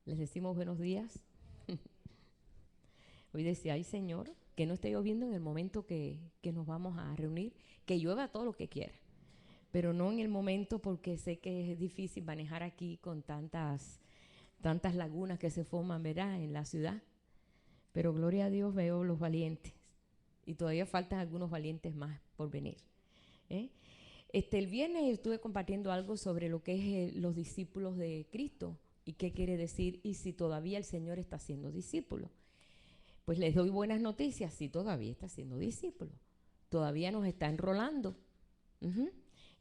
Les decimos buenos días. Hoy decía, ay Señor, que no esté lloviendo en el momento que nos vamos a reunir, que llueva todo lo que quiera, pero no en el momento, porque sé que es difícil manejar aquí con tantas lagunas que se forman, ¿verdad?, en la ciudad. Pero gloria a Dios, veo los valientes y todavía faltan algunos valientes más por venir, ¿eh? El viernes estuve compartiendo algo sobre lo que es los discípulos de Cristo y qué quiere decir y si todavía el Señor está haciendo discípulos. Pues les doy buenas noticias, sí, todavía está siendo discípulo, todavía nos está enrolando.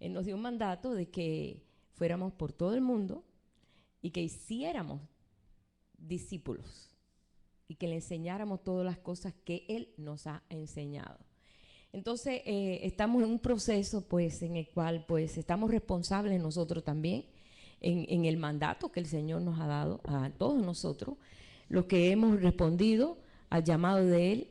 Él nos dio un mandato de que fuéramos por todo el mundo y que hiciéramos discípulos y que le enseñáramos todas las cosas que Él nos ha enseñado. Entonces estamos en un proceso pues en el cual pues estamos responsables nosotros también en el mandato que el Señor nos ha dado a todos nosotros, los que hemos respondido al llamado de Él.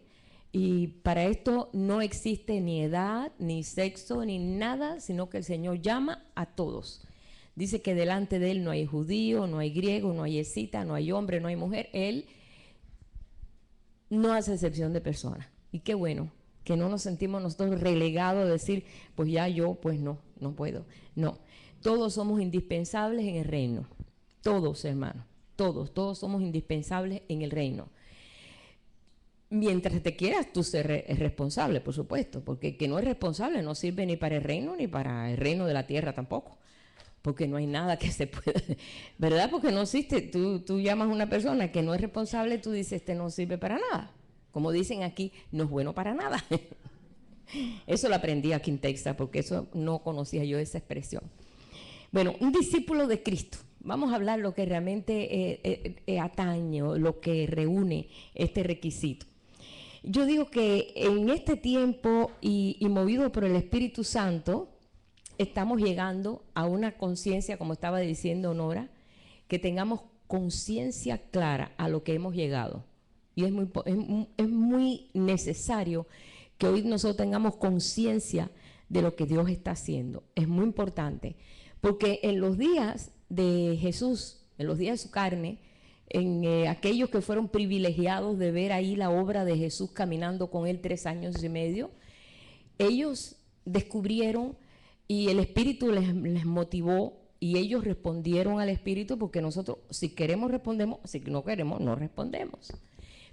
Y para esto no existe ni edad, ni sexo, ni nada, sino que el Señor llama a todos. Dice que delante de Él no hay judío, no hay griego, no hay escita, no hay hombre, no hay mujer. Él no hace excepción de personas. Y qué bueno que no nos sentimos nosotros relegados a decir, pues ya yo, pues no puedo. No, todos somos indispensables en el reino. Todos, hermanos, todos somos indispensables en el reino. Mientras te quieras tú ser responsable, por supuesto, porque el que no es responsable no sirve ni para el reino ni para el reino de la tierra tampoco, porque no hay nada que se pueda, ¿verdad? Porque no existe. Tú llamas a una persona que no es responsable, tú dices, este no sirve para nada. Como dicen aquí, no es bueno para nada. Eso lo aprendí aquí en Texas, porque eso no conocía yo esa expresión. Bueno, un discípulo de Cristo. Vamos a hablar lo que realmente atañe, lo que reúne este requisito. Yo digo que en este tiempo y movido por el Espíritu Santo, estamos llegando a una conciencia, como estaba diciendo Nora, que tengamos conciencia clara a lo que hemos llegado. Y es muy necesario que hoy nosotros tengamos conciencia de lo que Dios está haciendo. Es muy importante, porque en los días de Jesús, en los días de su carne, en aquellos que fueron privilegiados de ver ahí la obra de Jesús caminando con él 3 años y medio, ellos descubrieron y el Espíritu les motivó y ellos respondieron al Espíritu, porque nosotros si queremos respondemos, si no queremos no respondemos.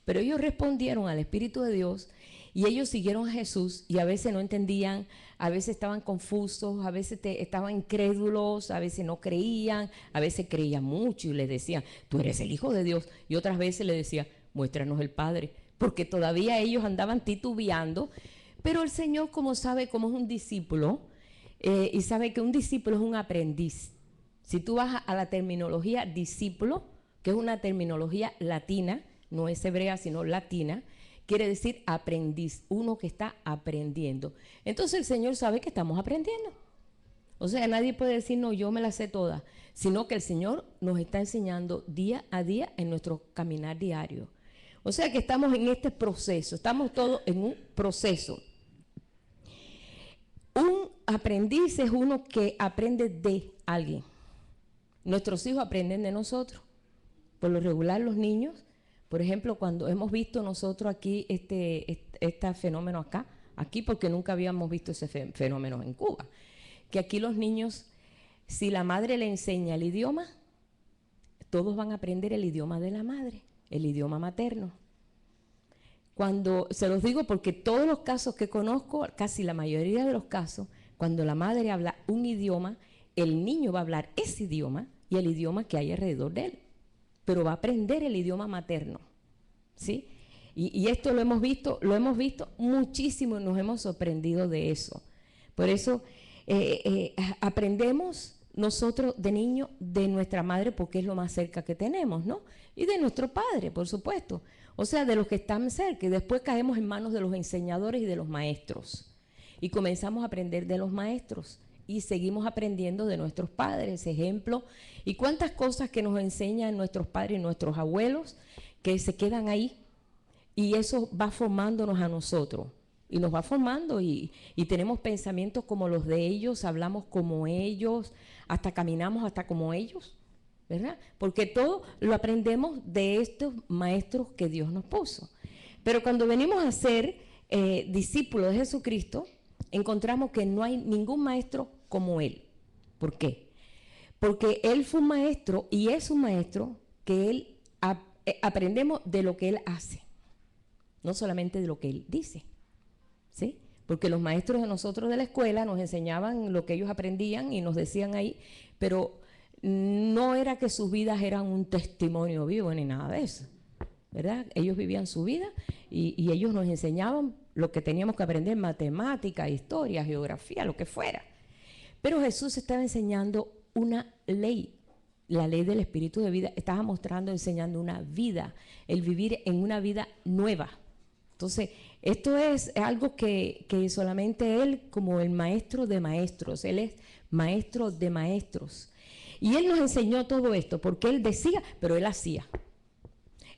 Pero ellos respondieron al Espíritu de Dios y ellos siguieron a Jesús y a veces no entendían, a veces estaban confusos, a veces estaban incrédulos, a veces no creían, a veces creían mucho y les decían, tú eres el Hijo de Dios. Y otras veces les decía, muéstranos el Padre, porque todavía ellos andaban titubeando. Pero el Señor, como sabe cómo es un discípulo, y sabe que un discípulo es un aprendiz. Si tú vas a la terminología discípulo, que es una terminología latina, no es hebrea sino latina, quiere decir aprendiz, uno que está aprendiendo. Entonces el Señor sabe que estamos aprendiendo. O sea, nadie puede decir, no, yo me la sé toda, sino que el Señor nos está enseñando día a día en nuestro caminar diario. O sea que estamos en este proceso, estamos todos en un proceso. Un aprendiz es uno que aprende de alguien. Nuestros hijos aprenden de nosotros. Por lo regular los niños, por ejemplo, cuando hemos visto nosotros aquí este fenómeno aquí porque nunca habíamos visto ese fenómeno en Cuba, que aquí los niños, si la madre le enseña el idioma, todos van a aprender el idioma de la madre, el idioma materno. Cuando, se los digo porque todos los casos que conozco, casi la mayoría de los casos, cuando la madre habla un idioma, el niño va a hablar ese idioma y el idioma que hay alrededor de él, pero va a aprender el idioma materno, ¿sí? Y esto lo hemos visto muchísimo y nos hemos sorprendido de eso. Por eso aprendemos nosotros de niños de nuestra madre, porque es lo más cerca que tenemos, ¿no? Y de nuestro padre, por supuesto. O sea, de los que están cerca, y después caemos en manos de los enseñadores y de los maestros. Y comenzamos a aprender de los maestros y seguimos aprendiendo de nuestros padres, ejemplo. Y cuántas cosas que nos enseñan nuestros padres y nuestros abuelos que se quedan ahí. Y eso va formándonos a nosotros. Y nos va formando y tenemos pensamientos como los de ellos, hablamos como ellos, hasta caminamos hasta como ellos. ¿verdad? Porque todo lo aprendemos de estos maestros que Dios nos puso. Pero cuando venimos a ser discípulos de Jesucristo, encontramos que no hay ningún maestro como Él. ¿Por qué? Porque Él fue un maestro y es un maestro que Él aprendemos de lo que Él hace, no solamente de lo que Él dice, ¿sí? Porque los maestros de nosotros de la escuela nos enseñaban lo que ellos aprendían y nos decían ahí, pero no era que sus vidas eran un testimonio vivo ni nada de eso, ¿verdad? Ellos vivían su vida y ellos nos enseñaban lo que teníamos que aprender, matemática, historia, geografía, lo que fuera. Pero Jesús estaba enseñando una ley, la ley del espíritu de vida, estaba mostrando, enseñando una vida, el vivir en una vida nueva. Entonces, esto es algo que solamente Él, como el maestro de maestros, Él es maestro de maestros. Y Él nos enseñó todo esto, porque Él decía, pero Él hacía.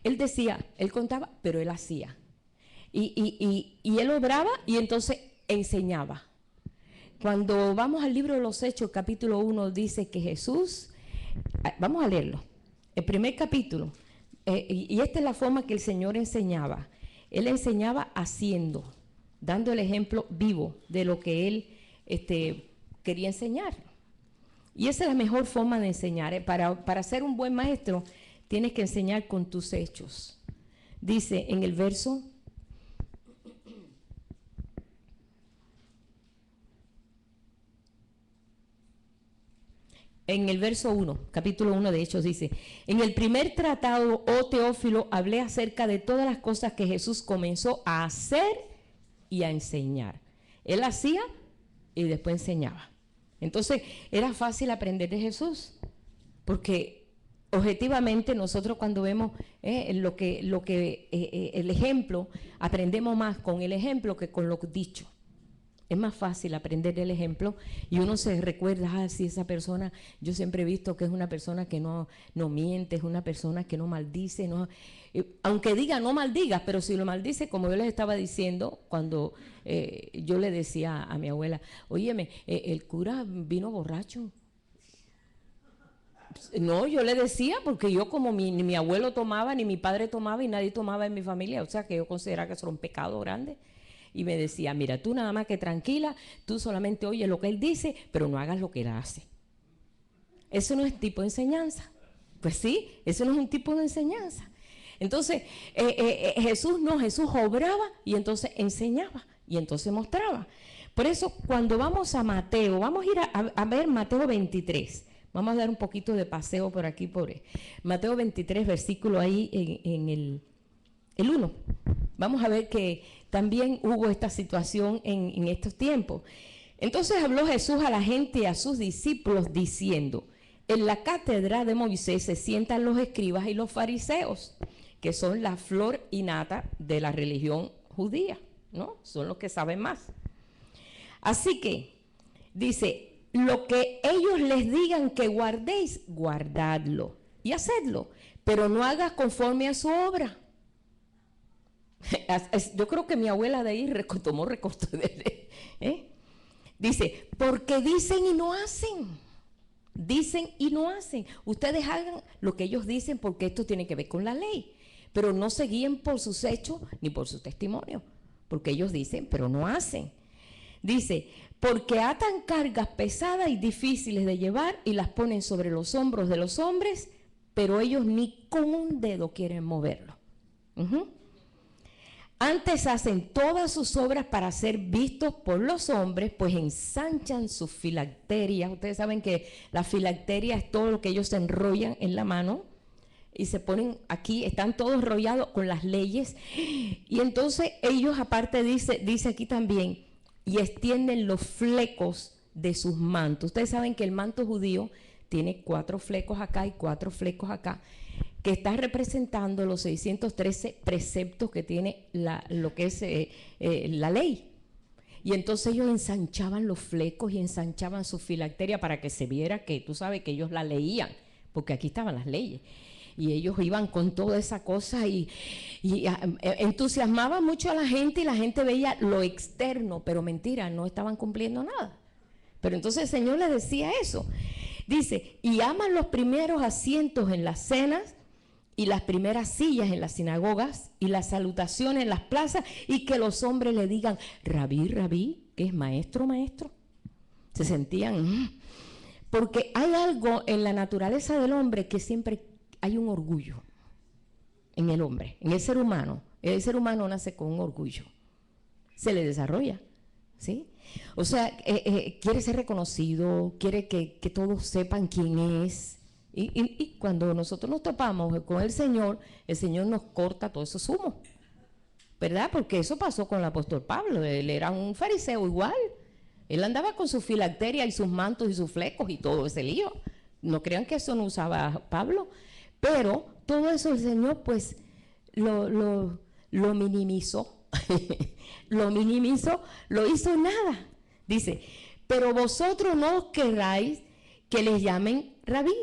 Él decía, Él contaba, pero Él hacía. Y Él obraba y entonces enseñaba. Cuando vamos al libro de los Hechos, capítulo 1, dice que Jesús, vamos a leerlo, el primer capítulo, y esta es la forma que el Señor enseñaba. Él enseñaba haciendo, dando el ejemplo vivo de lo que Él quería enseñar. Y esa es la mejor forma de enseñar. Para ser un buen maestro, tienes que enseñar con tus hechos. Dice en el verso... En el verso 1, capítulo 1 de Hechos dice, en el primer tratado, oh Teófilo, hablé acerca de todas las cosas que Jesús comenzó a hacer y a enseñar. Él hacía y después enseñaba. Entonces, era fácil aprender de Jesús, porque objetivamente nosotros cuando vemos el ejemplo, aprendemos más con el ejemplo que con lo dicho. Es más fácil aprender del ejemplo y uno se recuerda, si esa persona, yo siempre he visto que es una persona que no miente, es una persona que no maldice, aunque diga no maldigas, pero si lo maldice, como yo les estaba diciendo, cuando yo le decía a mi abuela, óyeme, el cura vino borracho. No, yo le decía, porque yo como ni mi abuelo tomaba, ni mi padre tomaba y nadie tomaba en mi familia, o sea que yo consideraba que eso era un pecado grande. Y me decía, mira, tú nada más que tranquila, tú solamente oyes lo que él dice, pero no hagas lo que él hace. Eso no es tipo de enseñanza. Pues sí, eso no es un tipo de enseñanza. Entonces, Jesús obraba y entonces enseñaba y entonces mostraba. Por eso, cuando vamos a Mateo, vamos a ir a ver Mateo 23. Vamos a dar un poquito de paseo por aquí, por Mateo 23, versículo ahí en el 1. Vamos a ver que también hubo esta situación en estos tiempos. Entonces habló Jesús a la gente y a sus discípulos diciendo, en la cátedra de Moisés se sientan los escribas y los fariseos, que son la flor y nata de la religión judía, ¿no? Son los que saben más. Así que, dice, lo que ellos les digan que guardéis, guardadlo y hacedlo, pero no hagas conforme a su obra. Yo creo que mi abuela de ahí tomó recorte de dice, porque dicen y no hacen. Dicen y no hacen. Ustedes hagan lo que ellos dicen porque esto tiene que ver con la ley. Pero no se guíen por sus hechos ni por su testimonio. Porque ellos dicen, pero no hacen. Dice, porque atan cargas pesadas y difíciles de llevar y las ponen sobre los hombros de los hombres, pero ellos ni con un dedo quieren moverlo. Antes hacen todas sus obras para ser vistos por los hombres, pues ensanchan sus filacterias. Ustedes saben que la filacteria es todo lo que ellos se enrollan en la mano y se ponen aquí, están todos enrollados con las leyes. Y entonces ellos aparte dice aquí también, y extienden los flecos de sus mantos. Ustedes saben que el manto judío tiene 4 flecos acá y 4 flecos acá, que está representando los 613 preceptos que tiene lo que es la ley. Y entonces ellos ensanchaban los flecos y ensanchaban su filacteria para que se viera que, tú sabes, que ellos la leían, porque aquí estaban las leyes. Y ellos iban con toda esa cosa y entusiasmaban mucho a la gente y la gente veía lo externo, pero mentira, no estaban cumpliendo nada. Pero entonces el Señor les decía eso. Dice, y aman los primeros asientos en las cenas y las primeras sillas en las sinagogas y las salutaciones en las plazas, y que los hombres le digan, rabí, rabí, que es maestro, maestro. Se sentían, porque hay algo en la naturaleza del hombre que siempre hay un orgullo en el hombre, en el ser humano. El ser humano nace con un orgullo, se le desarrolla, ¿sí? O sea, quiere ser reconocido, quiere que todos sepan quién es. Y cuando nosotros nos topamos con el Señor nos corta todo esos humos, ¿verdad? Porque eso pasó con el apóstol Pablo. Él era un fariseo igual. Él andaba con su filacteria y sus mantos y sus flecos y todo ese lío. No crean que eso no usaba Pablo. Pero todo eso el Señor pues lo minimizó. Lo minimizó, lo hizo nada. Dice, pero vosotros no os queráis que les llamen rabí,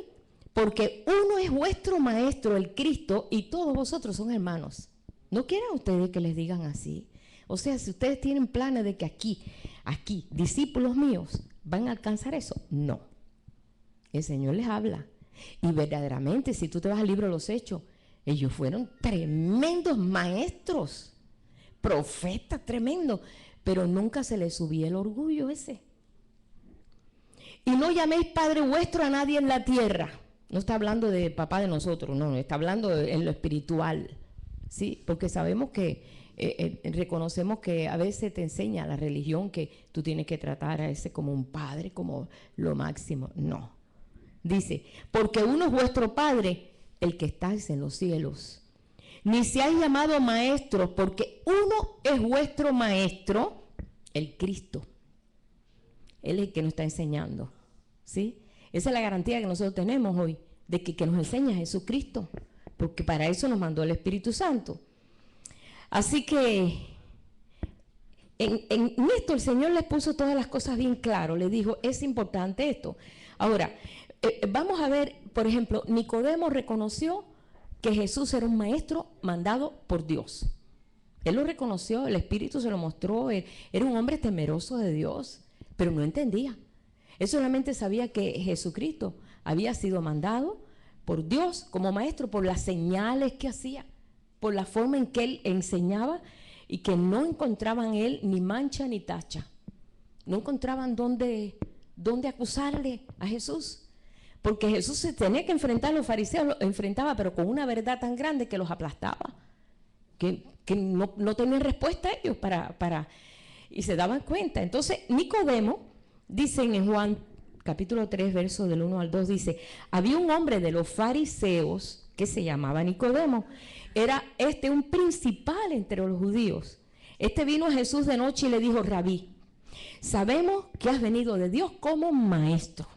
porque uno es vuestro maestro, el Cristo, y todos vosotros son hermanos. ¿No quieren ustedes que les digan así? O sea, si ustedes tienen planes de que aquí, discípulos míos, van a alcanzar eso, no. El Señor les habla. Y verdaderamente, si tú te vas al libro de los Hechos, ellos fueron tremendos maestros, profetas tremendos, pero nunca se les subía el orgullo ese. Y no llaméis Padre vuestro a nadie en la tierra. No está hablando de papá de nosotros, no, está hablando en lo espiritual, ¿sí? Porque sabemos que, reconocemos que a veces te enseña la religión que tú tienes que tratar a ese como un padre, como lo máximo. No. Dice, porque uno es vuestro Padre, el que estáis en los cielos. Ni seáis llamados maestros, porque uno es vuestro maestro, el Cristo. Él es el que nos está enseñando, ¿sí? Esa es la garantía que nosotros tenemos hoy, de que nos enseña Jesucristo, porque para eso nos mandó el Espíritu Santo. Así que en esto el Señor les puso todas las cosas bien claro, le dijo, es importante esto. Ahora, vamos a ver, por ejemplo, Nicodemo reconoció que Jesús era un maestro mandado por Dios. Él lo reconoció, el Espíritu se lo mostró, era un hombre temeroso de Dios, pero no entendía. Él solamente sabía que Jesucristo había sido mandado por Dios como maestro, por las señales que hacía, por la forma en que él enseñaba, y que no encontraban él ni mancha ni tacha. No encontraban dónde acusarle a Jesús. Porque Jesús se tenía que enfrentar a los fariseos, los enfrentaba, pero con una verdad tan grande que los aplastaba, que no tenían respuesta a ellos y se daban cuenta. Entonces, Nicodemo, dicen en Juan capítulo 3, verso del 1 al 2, dice, había un hombre de los fariseos que se llamaba Nicodemo. Era un principal entre los judíos. Vino a Jesús de noche y le dijo, Rabí, sabemos que has venido de Dios como maestro,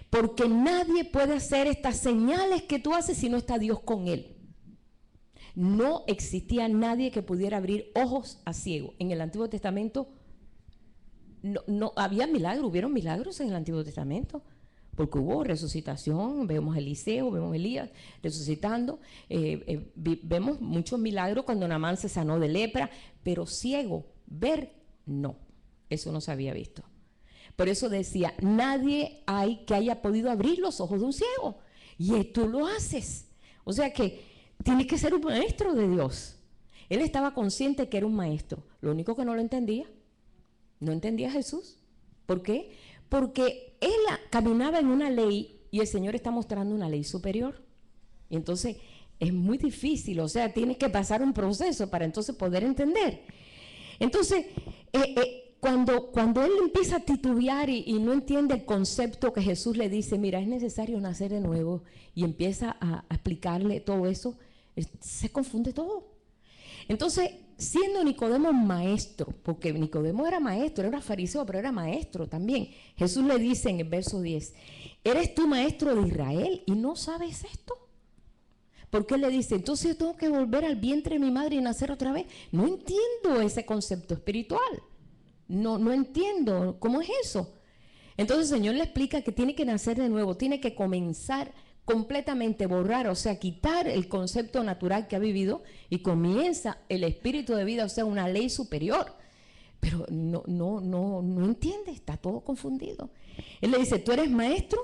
porque nadie puede hacer estas señales que tú haces si no está Dios con él. No existía nadie que pudiera abrir ojos a ciegos. En el Antiguo Testamento no había milagros, hubieron milagros en el Antiguo Testamento, porque hubo resucitación, vemos a Eliseo, vemos a Elías resucitando, vemos muchos milagros cuando Naamán se sanó de lepra, pero ciego, ver, no, eso no se había visto. Por eso decía, nadie hay que haya podido abrir los ojos de un ciego, y tú lo haces. O sea que tiene que ser un maestro de Dios. Él estaba consciente que era un maestro, lo único que no lo entendía. No entendía a Jesús. ¿Por qué? Porque él caminaba en una ley y el Señor está mostrando una ley superior. Y entonces es muy difícil, o sea, tiene que pasar un proceso para entonces poder entender. Entonces, cuando él empieza a titubear y no entiende el concepto que Jesús le dice, mira, es necesario nacer de nuevo, y empieza a explicarle todo eso, se confunde todo. Entonces, siendo Nicodemo maestro, porque Nicodemo era maestro, era fariseo, pero era maestro también. Jesús le dice en el verso 10, ¿eres tú maestro de Israel y no sabes esto? Porque él le dice, entonces yo tengo que volver al vientre de mi madre y nacer otra vez. No entiendo ese concepto espiritual. No entiendo cómo es eso. Entonces el Señor le explica que tiene que nacer de nuevo, tiene que comenzar completamente borrar, o sea, quitar el concepto natural que ha vivido y comienza el espíritu de vida, o sea, una ley superior. pero no entiende, está todo confundido. Él le dice, tú eres maestro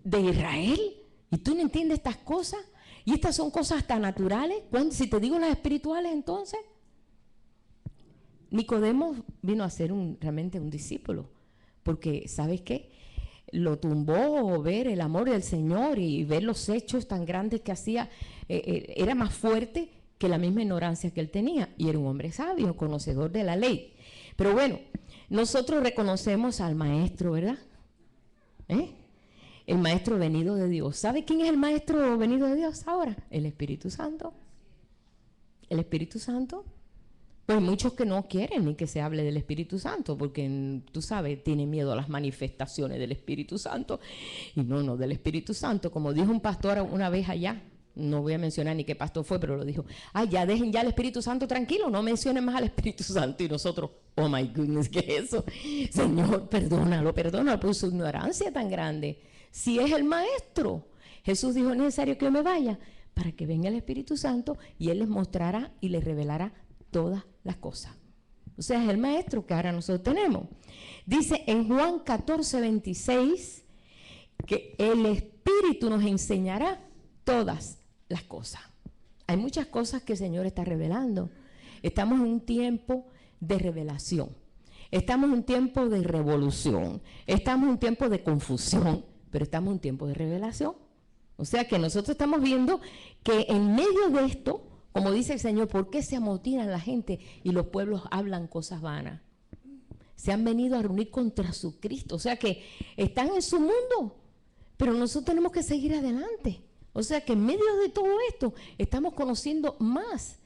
de Israel y tú no entiendes estas cosas, y estas son cosas tan naturales. Si te digo las espirituales, entonces Nicodemo vino a ser realmente un discípulo, porque ¿sabes qué? Lo tumbó ver el amor del Señor y ver los hechos tan grandes que hacía, era más fuerte que la misma ignorancia que él tenía, y era un hombre sabio, conocedor de la ley. Pero bueno, nosotros reconocemos al maestro, ¿verdad? El maestro venido de Dios. ¿Sabe quién es el maestro venido de Dios ahora? El Espíritu Santo. El Espíritu Santo. Pues muchos que no quieren ni que se hable del Espíritu Santo, porque tú sabes, tienen miedo a las manifestaciones del Espíritu Santo. Y no del Espíritu Santo. Como dijo un pastor una vez allá, no voy a mencionar ni qué pastor fue, pero lo dijo, ya dejen ya al Espíritu Santo tranquilo, no mencionen más al Espíritu Santo. Y nosotros, oh my goodness, ¿qué es eso? Señor, perdónalo por su ignorancia tan grande. Si es el maestro, Jesús dijo, es necesario que yo me vaya para que venga el Espíritu Santo y Él les mostrará y les revelará todas las cosas. O sea, es el maestro que ahora nosotros tenemos. Dice en Juan 14:26 que el Espíritu nos enseñará todas las cosas. Hay muchas cosas que el Señor está revelando. Estamos en un tiempo de revelación. Estamos en un tiempo de revolución. Estamos en un tiempo de confusión, pero estamos en un tiempo de revelación. O sea que nosotros estamos viendo que en medio de esto, como dice el Señor, ¿por qué se amotinan la gente y los pueblos hablan cosas vanas? Se han venido a reunir contra su Cristo. O sea que están en su mundo, pero nosotros tenemos que seguir adelante. O sea que en medio de todo esto estamos conociendo más.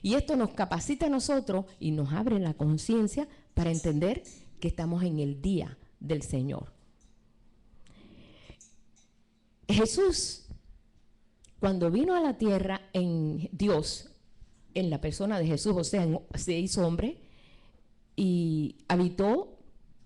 Y esto nos capacita a nosotros y nos abre la conciencia para entender que estamos en el día del Señor. Jesús, cuando vino a la tierra, en Dios, en la persona de Jesús, o sea, se hizo hombre y habitó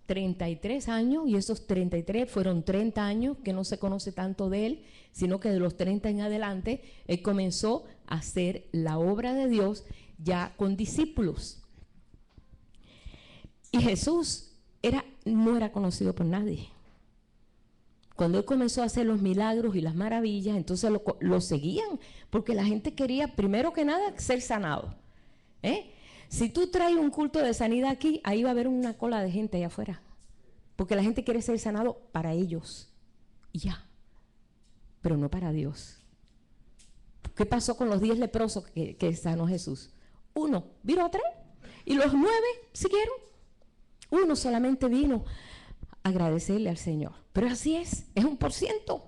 33 años, y esos 33 fueron 30 años que no se conoce tanto de él, sino que de los 30 en adelante, él comenzó a hacer la obra de Dios ya con discípulos. Y Jesús no era conocido por nadie. Cuando él comenzó a hacer los milagros y las maravillas, entonces lo seguían, porque la gente quería, primero que nada, ser sanado. Si tú traes un culto de sanidad aquí, ahí va a haber una cola de gente allá afuera, porque la gente quiere ser sanado para ellos, y ya, pero no para Dios. ¿Qué pasó con los 10 leprosos que sanó Jesús? Uno vino a 3 y los 9 siguieron. Uno solamente vino a agradecerle al Señor. Pero así es 1%.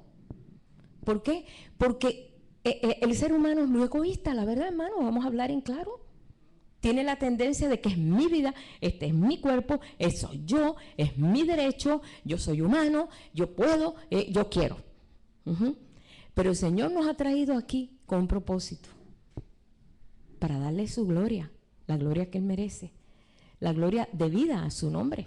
¿Por qué? Porque el ser humano es muy egoísta, la verdad, hermano, vamos a hablar en claro. Tiene la tendencia de que es mi vida, este es mi cuerpo, soy yo, es mi derecho, yo soy humano, yo puedo, yo quiero. Pero el Señor nos ha traído aquí con un propósito, para darle su gloria, la gloria que Él merece, la gloria debida a su nombre.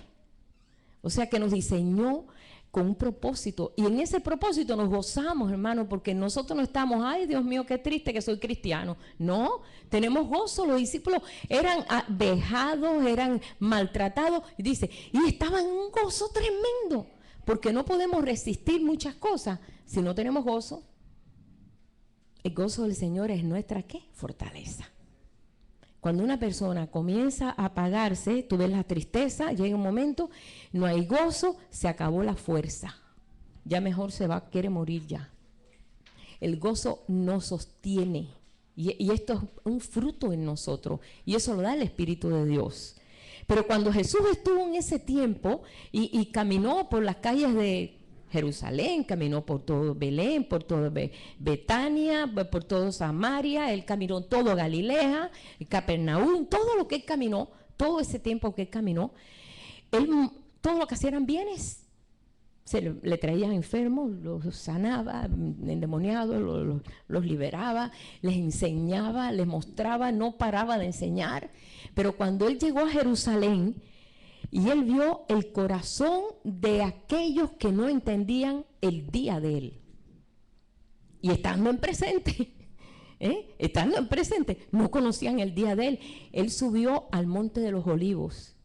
O sea que nos diseñó con un propósito, y en ese propósito nos gozamos, hermano, porque nosotros no estamos, ay Dios mío, qué triste que soy cristiano. No, tenemos gozo. Los discípulos eran vejados, eran maltratados, y dice, y estaban en un gozo tremendo, porque no podemos resistir muchas cosas si no tenemos gozo. El gozo del Señor es nuestra, ¿qué? Fortaleza. Cuando una persona comienza a apagarse, tú ves la tristeza, llega un momento, no hay gozo, se acabó la fuerza. Ya mejor quiere morir ya. El gozo nos sostiene. Y esto es un fruto en nosotros. Y eso lo da el Espíritu de Dios. Pero cuando Jesús estuvo en ese tiempo y caminó por las calles de Jerusalén, caminó por todo Belén, por todo Betania, por todo Samaria, él caminó todo Galilea, Capernaum, todo lo que él caminó, todo ese tiempo que él caminó, todo lo que hacía eran bienes. Le traían enfermos, los sanaba, endemoniados, los liberaba, les enseñaba, les mostraba, no paraba de enseñar. Pero cuando él llegó a Jerusalén, y él vio el corazón de aquellos que no entendían el día de él. Y estando en presente, Estando presente, no conocían el día de él. Él subió al monte de los olivos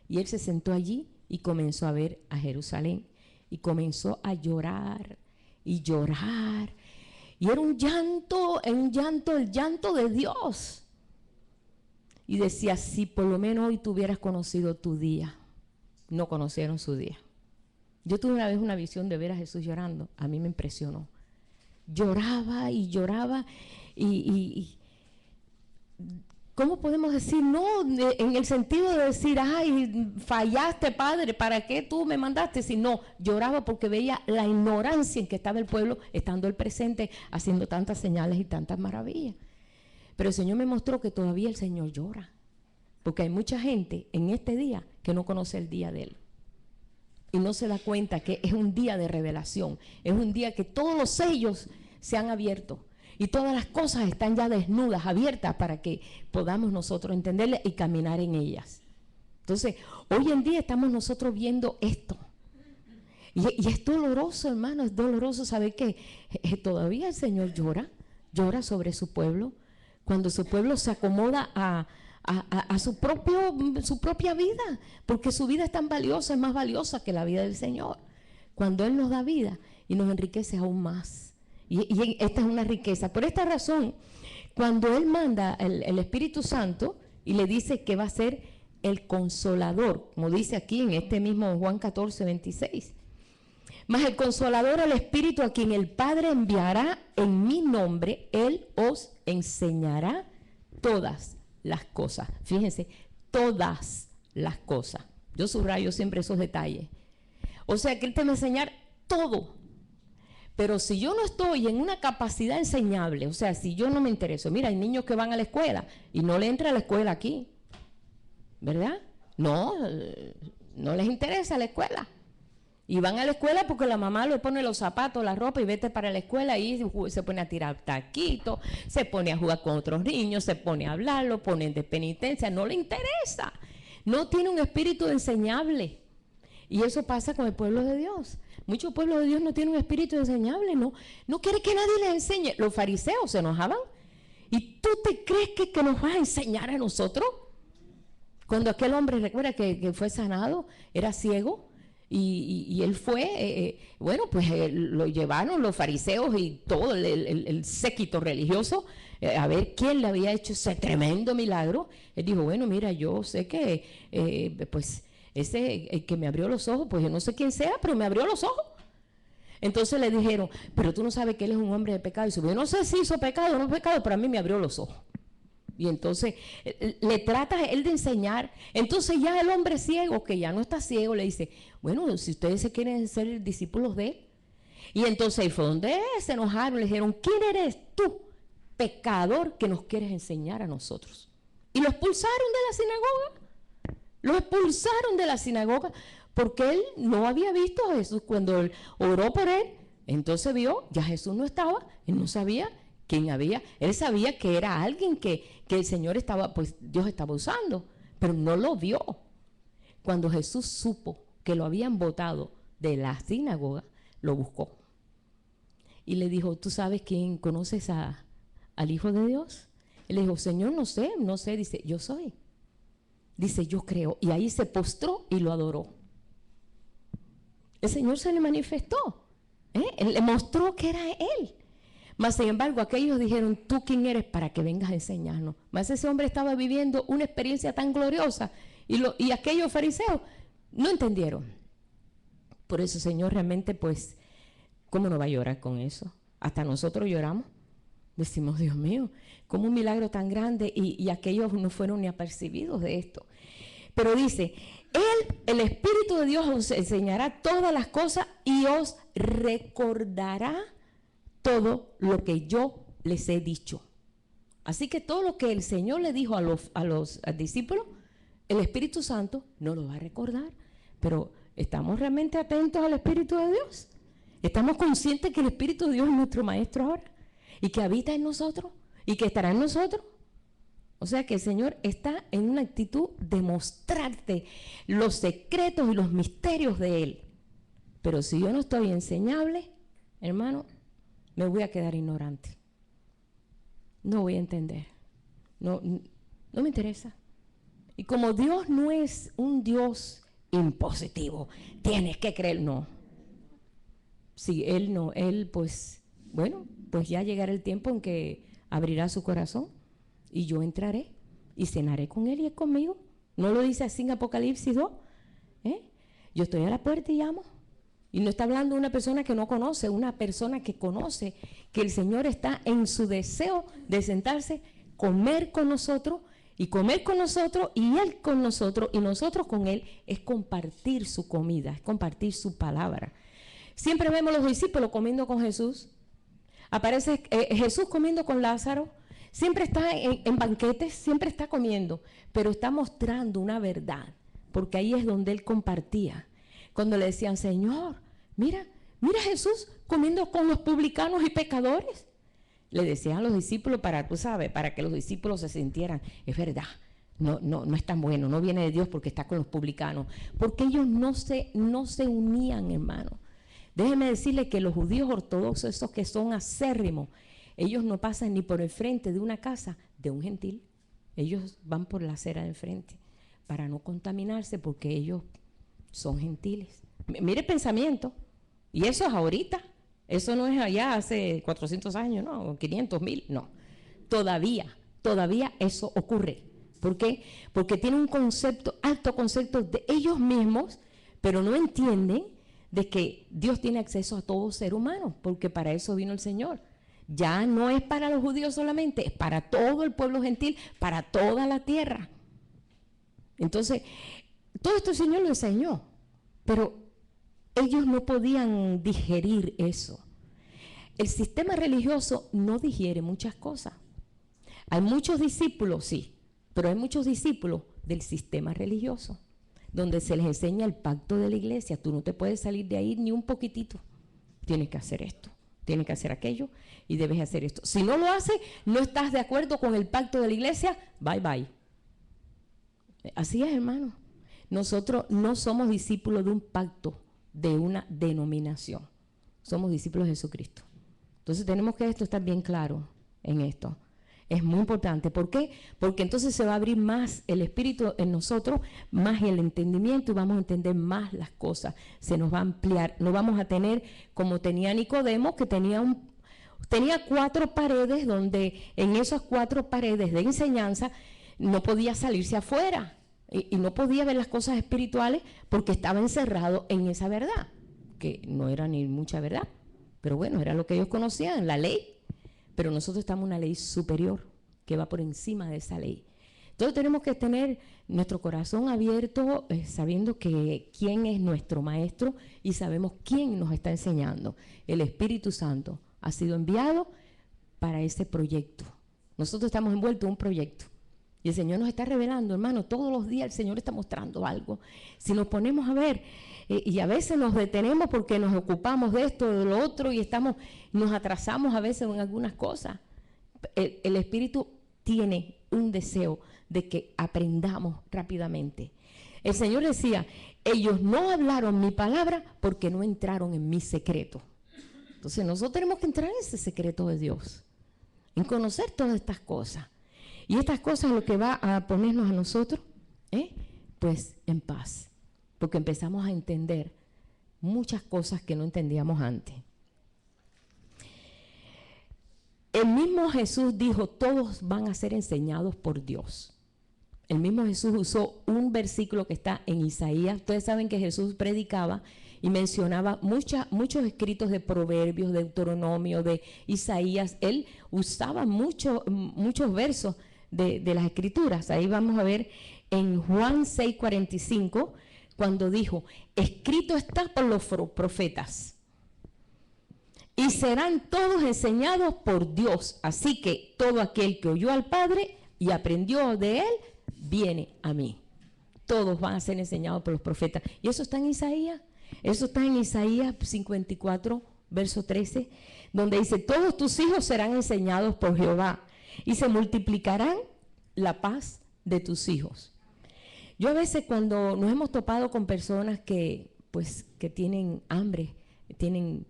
y él se sentó allí y comenzó a ver a Jerusalén y comenzó a llorar y llorar. Y era un llanto, el llanto de Dios. Y decía, si por lo menos hoy tú hubieras conocido tu día. No conocieron su día. Yo tuve una vez una visión de ver a Jesús llorando. A mí me impresionó. Lloraba y lloraba y ¿cómo podemos decir? No, en el sentido de decir, ay, fallaste, Padre, ¿para qué tú me mandaste? Sino lloraba porque veía la ignorancia en que estaba el pueblo, estando el presente, haciendo tantas señales y tantas maravillas. Pero el Señor me mostró que todavía el Señor llora, porque hay mucha gente en este día que no conoce el día de Él. Y no se da cuenta que es un día de revelación, es un día que todos los sellos se han abierto y todas las cosas están ya desnudas, abiertas para que podamos nosotros entenderlas y caminar en ellas. Entonces, hoy en día estamos nosotros viendo esto. Y es doloroso, hermano, es doloroso saber que todavía el Señor llora sobre su pueblo, cuando su pueblo se acomoda a su propia vida, porque su vida es tan valiosa, es más valiosa que la vida del Señor. Cuando Él nos da vida y nos enriquece aún más. Y esta es una riqueza. Por esta razón, cuando Él manda el Espíritu Santo y le dice que va a ser el Consolador, como dice aquí en este mismo Juan 14, 26. Mas el Consolador, el Espíritu a quien el Padre enviará en mi nombre, Él os enseñará todas las cosas. Fíjense, todas las cosas. Yo subrayo siempre esos detalles. O sea que Él te va a enseñar todo. Pero si yo no estoy en una capacidad enseñable, o sea, si yo no me intereso, mira, hay niños que van a la escuela y no le entra a la escuela aquí, ¿verdad? No les interesa la escuela. Y van a la escuela porque la mamá le pone los zapatos, la ropa y vete para la escuela y se pone a tirar taquitos, se pone a jugar con otros niños, se pone a hablar, lo ponen de penitencia, no le interesa. No tiene un espíritu enseñable. Y eso pasa con el pueblo de Dios. Muchos pueblos de Dios no tienen un espíritu enseñable, no quiere que nadie les enseñe. Los fariseos se enojaban. ¿Y tú te crees que nos vas a enseñar a nosotros? Cuando aquel hombre, recuerda que fue sanado, era ciego, y él fue, lo llevaron los fariseos y todo el séquito religioso a ver quién le había hecho ese tremendo milagro. Él dijo, bueno, mira, yo sé que, el que me abrió los ojos, pues yo no sé quién sea, pero me abrió los ojos. Entonces le dijeron, pero tú no sabes que él es un hombre de pecado. Y yo no sé si hizo pecado o no pecado, pero a mí me abrió los ojos. Y entonces le trata él de enseñar. Entonces ya el hombre ciego, que ya no está ciego, le dice, bueno, si ustedes se quieren ser discípulos de él. Y entonces ahí fue donde se enojaron, le dijeron, ¿quién eres tú, pecador, que nos quieres enseñar a nosotros? Y lo expulsaron de la sinagoga. Lo expulsaron de la sinagoga porque él no había visto a Jesús. Cuando él oró por él, entonces vio, ya Jesús no estaba, él no sabía quién había. Él sabía que era alguien que el Señor estaba, pues Dios estaba usando, pero no lo vio. Cuando Jesús supo que lo habían botado de la sinagoga, lo buscó. Y le dijo, ¿tú sabes quién conoces al Hijo de Dios? Él le dijo, Señor, no sé. Dice, yo soy. Dice, yo creo. Y ahí se postró y lo adoró. El Señor se le manifestó. Él le mostró que era Él. Mas, sin embargo, aquellos dijeron, ¿tú quién eres para que vengas a enseñarnos? Mas ese hombre estaba viviendo una experiencia tan gloriosa y aquellos fariseos no entendieron. Por eso, Señor, realmente, pues, ¿cómo no va a llorar con eso? Hasta nosotros lloramos. Decimos, Dios mío, como un milagro tan grande y aquellos no fueron ni apercibidos de esto. Pero dice, el Espíritu de Dios os enseñará todas las cosas y os recordará todo lo que yo les he dicho. Así que todo lo que el Señor le dijo a los discípulos, el Espíritu Santo no lo va a recordar. Pero ¿estamos realmente atentos al Espíritu de Dios? ¿Estamos conscientes que el Espíritu de Dios es nuestro Maestro ahora? Y que habita en nosotros y que estará en nosotros. O sea que el Señor está en una actitud de mostrarte los secretos y los misterios de Él. Pero si yo no estoy enseñable, hermano, me voy a quedar ignorante. no voy a entender. No, no me interesa. Y como Dios no es un Dios impositivo, tienes que creer, no. Si Él no, Él pues, bueno, pues ya llegará el tiempo en que abrirá su corazón y yo entraré y cenaré con Él y Él conmigo. ¿No lo dice así en Apocalipsis 2? Yo estoy a la puerta y llamo. Y no está hablando de una persona que no conoce, una persona que conoce que el Señor está en su deseo de sentarse, comer con nosotros y comer con nosotros y Él con nosotros y nosotros con Él, es compartir su comida, es compartir su palabra. Siempre vemos a los discípulos comiendo con Jesús. Aparece Jesús comiendo con Lázaro. Siempre está en banquetes, siempre está comiendo, pero está mostrando una verdad, porque ahí es donde Él compartía. Cuando le decían, Señor, mira a Jesús comiendo con los publicanos y pecadores. Le decían a los discípulos para, tú sabes, para que los discípulos se sintieran, es verdad, no es tan bueno, no viene de Dios porque está con los publicanos, porque ellos no se unían, hermano. Déjeme decirle que los judíos ortodoxos, esos que son acérrimos, ellos no pasan ni por el frente de una casa de un gentil. Ellos van por la acera de enfrente para no contaminarse porque ellos son gentiles. Mire el pensamiento. Y eso es ahorita. Eso no es allá hace 400 años, no, 500, 1000, no. Todavía eso ocurre. ¿Por qué? Porque tienen un concepto, alto concepto de ellos mismos, pero no entienden de que Dios tiene acceso a todo ser humano, porque para eso vino el Señor. Ya no es para los judíos solamente, es para todo el pueblo gentil, para toda la tierra. Entonces, todo esto el Señor lo enseñó, pero ellos no podían digerir eso. El sistema religioso no digiere muchas cosas. Hay muchos discípulos, sí, pero hay muchos discípulos del sistema religioso, donde se les enseña el pacto de la iglesia. Tú no te puedes salir de ahí ni un poquitito. Tienes que hacer esto, tienes que hacer aquello y debes hacer esto. Si no lo haces, no estás de acuerdo con el pacto de la iglesia, bye bye. Así es, hermano. Nosotros no somos discípulos de un pacto, de una denominación. Somos discípulos de Jesucristo. Entonces tenemos que estar bien claro en esto. Es muy importante. ¿Por qué? Porque entonces se va a abrir más el espíritu en nosotros, más el entendimiento y vamos a entender más las cosas. Se nos va a ampliar. No vamos a tener como tenía Nicodemo, que tenía 4 paredes, donde en esas 4 paredes de enseñanza no podía salirse afuera y no podía ver las cosas espirituales porque estaba encerrado en esa verdad, que no era ni mucha verdad, pero bueno, era lo que ellos conocían, la ley. Pero nosotros estamos en una ley superior que va por encima de esa ley. Entonces tenemos que tener nuestro corazón abierto, sabiendo que quién es nuestro maestro y sabemos quién nos está enseñando. El Espíritu Santo ha sido enviado para ese proyecto. Nosotros estamos envueltos en un proyecto. Y el Señor nos está revelando, hermano, todos los días el Señor está mostrando algo. Si nos ponemos a ver, y a veces nos detenemos porque nos ocupamos de esto, de lo otro, y nos atrasamos a veces en algunas cosas. El Espíritu tiene un deseo de que aprendamos rápidamente. El Señor decía, ellos no hablaron mi palabra porque no entraron en mi secreto. Entonces nosotros tenemos que entrar en ese secreto de Dios, en conocer todas estas cosas. Y estas cosas lo que va a ponernos a nosotros, pues en paz, porque empezamos a entender muchas cosas que no entendíamos antes. El mismo Jesús dijo, todos van a ser enseñados por Dios. El mismo Jesús usó un versículo que está en Isaías. Ustedes saben que Jesús predicaba y mencionaba muchos escritos de Proverbios, de Deuteronomio, de Isaías. Él usaba muchos versos de las Escrituras. Ahí vamos a ver en Juan 6:45, cuando dijo, escrito está por los profetas, y serán todos enseñados por Dios. Así que todo aquel que oyó al Padre y aprendió de Él, viene a mí. Todos van a ser enseñados por los profetas. Y eso está en Isaías. Eso está en Isaías 54, verso 13, donde dice, todos tus hijos serán enseñados por Jehová y se multiplicarán la paz de tus hijos. Yo a veces cuando nos hemos topado con personas que tienen hambre, tienen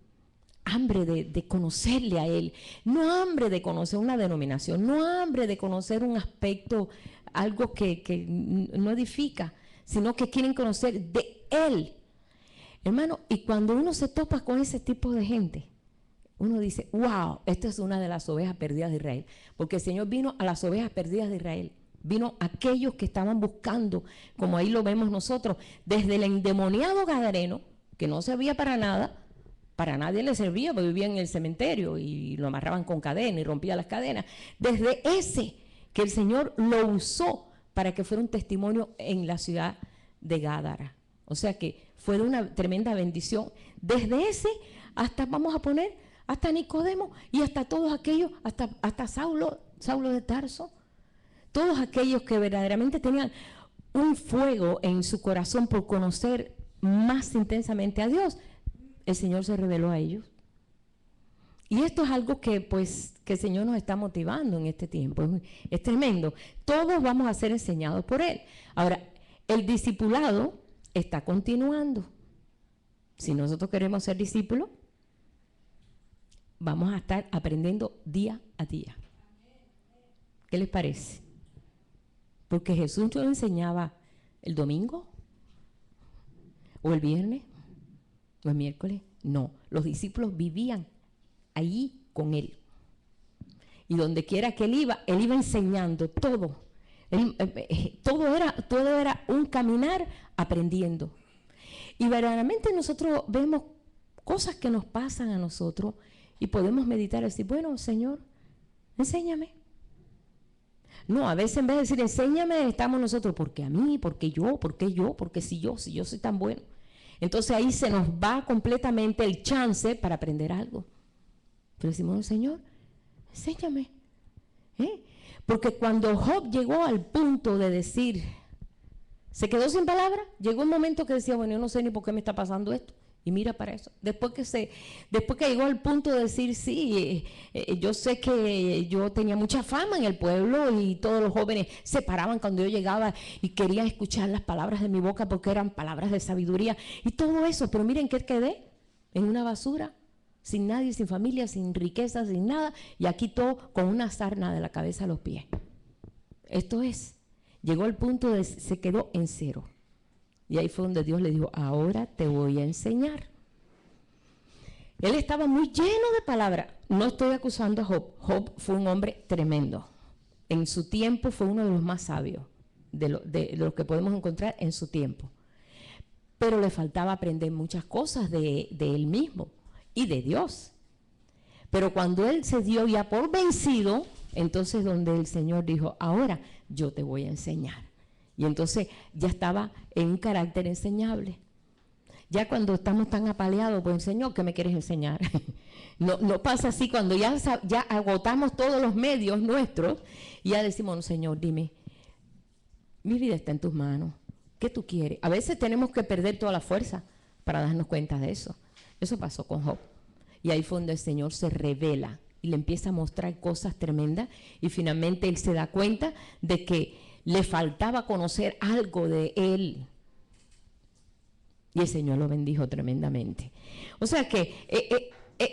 hambre de conocerle a Él, no hambre de conocer una denominación, no hambre de conocer un aspecto, algo que no edifica, sino que quieren conocer de Él. Hermano, y cuando uno se topa con ese tipo de gente, uno dice, wow, esta es una de las ovejas perdidas de Israel, porque el Señor vino a las ovejas perdidas de Israel, vino a aquellos que estaban buscando, como ahí lo vemos nosotros, desde el endemoniado gadareno, que no servía para nada, para nadie le servía, porque vivía en el cementerio y lo amarraban con cadena y rompía las cadenas, desde ese que el Señor lo usó para que fuera un testimonio en la ciudad de Gádara. O sea que fue de una tremenda bendición. Desde ese hasta, vamos a poner, hasta Nicodemo y hasta todos aquellos, hasta Saulo de Tarso, todos aquellos que verdaderamente tenían un fuego en su corazón por conocer más intensamente a Dios, el Señor se reveló a ellos. Y esto es algo que pues que el Señor nos está motivando en este tiempo. Es tremendo. Todos vamos a ser enseñados por Él. Ahora, el discipulado está continuando. Si nosotros queremos ser discípulos, vamos a estar aprendiendo día a día. ¿Qué les parece? Porque Jesús nos enseñaba el domingo, o el viernes, o el miércoles. No, los discípulos vivían allí con Él. Y donde quiera que Él iba enseñando todo. Todo era un caminar aprendiendo. Y verdaderamente nosotros vemos cosas que nos pasan a nosotros y podemos meditar y decir, bueno, Señor, enséñame. No, a veces en vez de decir, enséñame, estamos nosotros, porque a mí, porque si yo soy tan bueno. Entonces ahí se nos va completamente el chance para aprender algo. Pero decimos, Señor, enséñame. Porque cuando Job llegó al punto de decir, se quedó sin palabras, llegó un momento que decía, bueno, yo no sé ni por qué me está pasando esto. Y mira para eso. Después que llegó al punto de decir, sí, yo sé que yo tenía mucha fama en el pueblo y todos los jóvenes se paraban cuando yo llegaba y querían escuchar las palabras de mi boca porque eran palabras de sabiduría y todo eso. Pero miren que quedé en una basura, sin nadie, sin familia, sin riqueza, sin nada, y aquí todo con una sarna de la cabeza a los pies. Esto es, llegó al punto de se quedó en cero. Y ahí fue donde Dios le dijo, ahora te voy a enseñar. Él estaba muy lleno de palabras. No estoy acusando a Job. Job fue un hombre tremendo. En su tiempo fue uno de los más sabios, de lo que podemos encontrar en su tiempo. Pero le faltaba aprender muchas cosas de él mismo y de Dios. Pero cuando él se dio ya por vencido, entonces donde el Señor dijo, ahora yo te voy a enseñar. Y entonces ya estaba en un carácter enseñable. Ya cuando estamos tan apaleados, pues Señor, ¿qué me quieres enseñar? No pasa así cuando ya agotamos todos los medios nuestros y ya decimos, no, Señor, dime, mi vida está en tus manos. ¿Qué tú quieres? A veces tenemos que perder toda la fuerza para darnos cuenta de eso. Eso pasó con Job. Y ahí fue donde el Señor se revela y le empieza a mostrar cosas tremendas y finalmente él se da cuenta de que le faltaba conocer algo de él. Y el Señor lo bendijo tremendamente. O sea que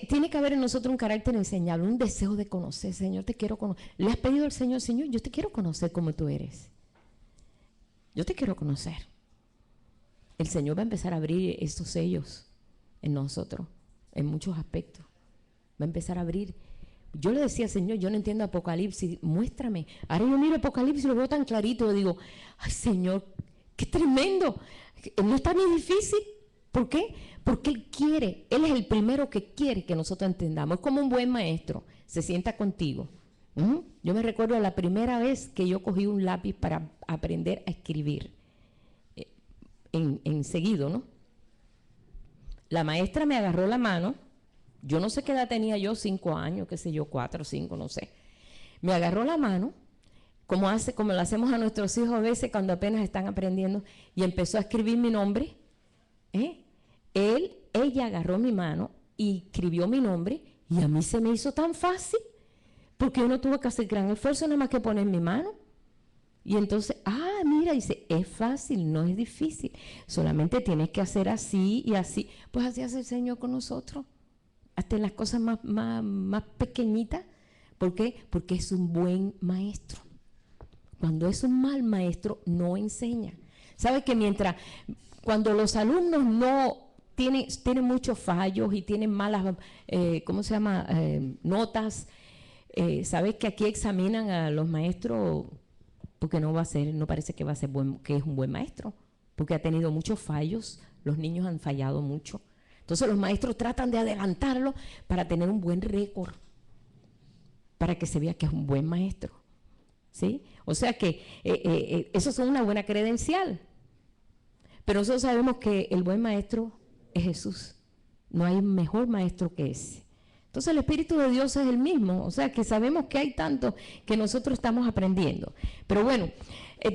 tiene que haber en nosotros un carácter enseñable, un deseo de conocer. Señor, te quiero conocer. Le has pedido al Señor, Señor, yo te quiero conocer como tú eres. Yo te quiero conocer. El Señor va a empezar a abrir estos sellos en nosotros, en muchos aspectos. Va a empezar a abrir. Yo le decía, Señor, yo no entiendo Apocalipsis, muéstrame. Ahora yo miro Apocalipsis y lo veo tan clarito, yo digo, ay Señor, qué tremendo. No está ni difícil. ¿Por qué? Porque Él quiere, Él es el primero que quiere que nosotros entendamos. Es como un buen maestro, se sienta contigo. Yo me recuerdo la primera vez que yo cogí un lápiz para aprender a escribir, en seguido, ¿no? La maestra me agarró la mano. Yo no sé qué edad tenía yo, 5 años, qué sé yo, 4 o 5, no sé. Me agarró la mano, como lo hacemos a nuestros hijos a veces cuando apenas están aprendiendo, y empezó a escribir mi nombre. Ella agarró mi mano y escribió mi nombre, y a mí se me hizo tan fácil, porque yo no tuve que hacer gran esfuerzo, nada más que poner mi mano. Y entonces, mira, dice, es fácil, no es difícil, solamente tienes que hacer así y así. Pues así hace el Señor con nosotros. hasta en las cosas más pequeñitas. ¿Por qué? Porque es un buen maestro. Cuando es un mal maestro, no enseña. ¿Sabe que cuando los alumnos no tienen muchos fallos y tienen malas, notas, ¿sabes que aquí examinan a los maestros? Porque no parece que que es un buen maestro, porque ha tenido muchos fallos, los niños han fallado mucho. Entonces los maestros tratan de adelantarlo para tener un buen récord, para que se vea que es un buen maestro, ¿sí? O sea que eso es una buena credencial. Pero nosotros sabemos que el buen maestro es Jesús. No hay mejor maestro que ese. Entonces el Espíritu de Dios es el mismo. O sea que sabemos que hay tanto que nosotros estamos aprendiendo. Pero bueno,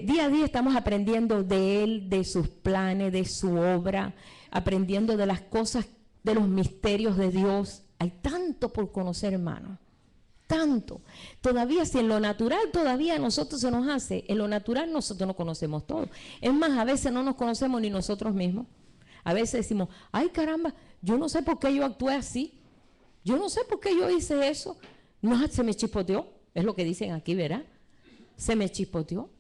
día a día estamos aprendiendo de Él, de sus planes, de su obra, aprendiendo de las cosas, de los misterios de Dios. Hay tanto por conocer, hermano. Tanto. Todavía, si en lo natural todavía a nosotros se nos hace, en lo natural nosotros no conocemos todo. Es más, a veces no nos conocemos ni nosotros mismos. A veces decimos, ay caramba, yo no sé por qué yo actué así. Yo no sé por qué yo hice eso. No, se me chispoteó. Es lo que dicen aquí, ¿verdad? Se me chispoteó.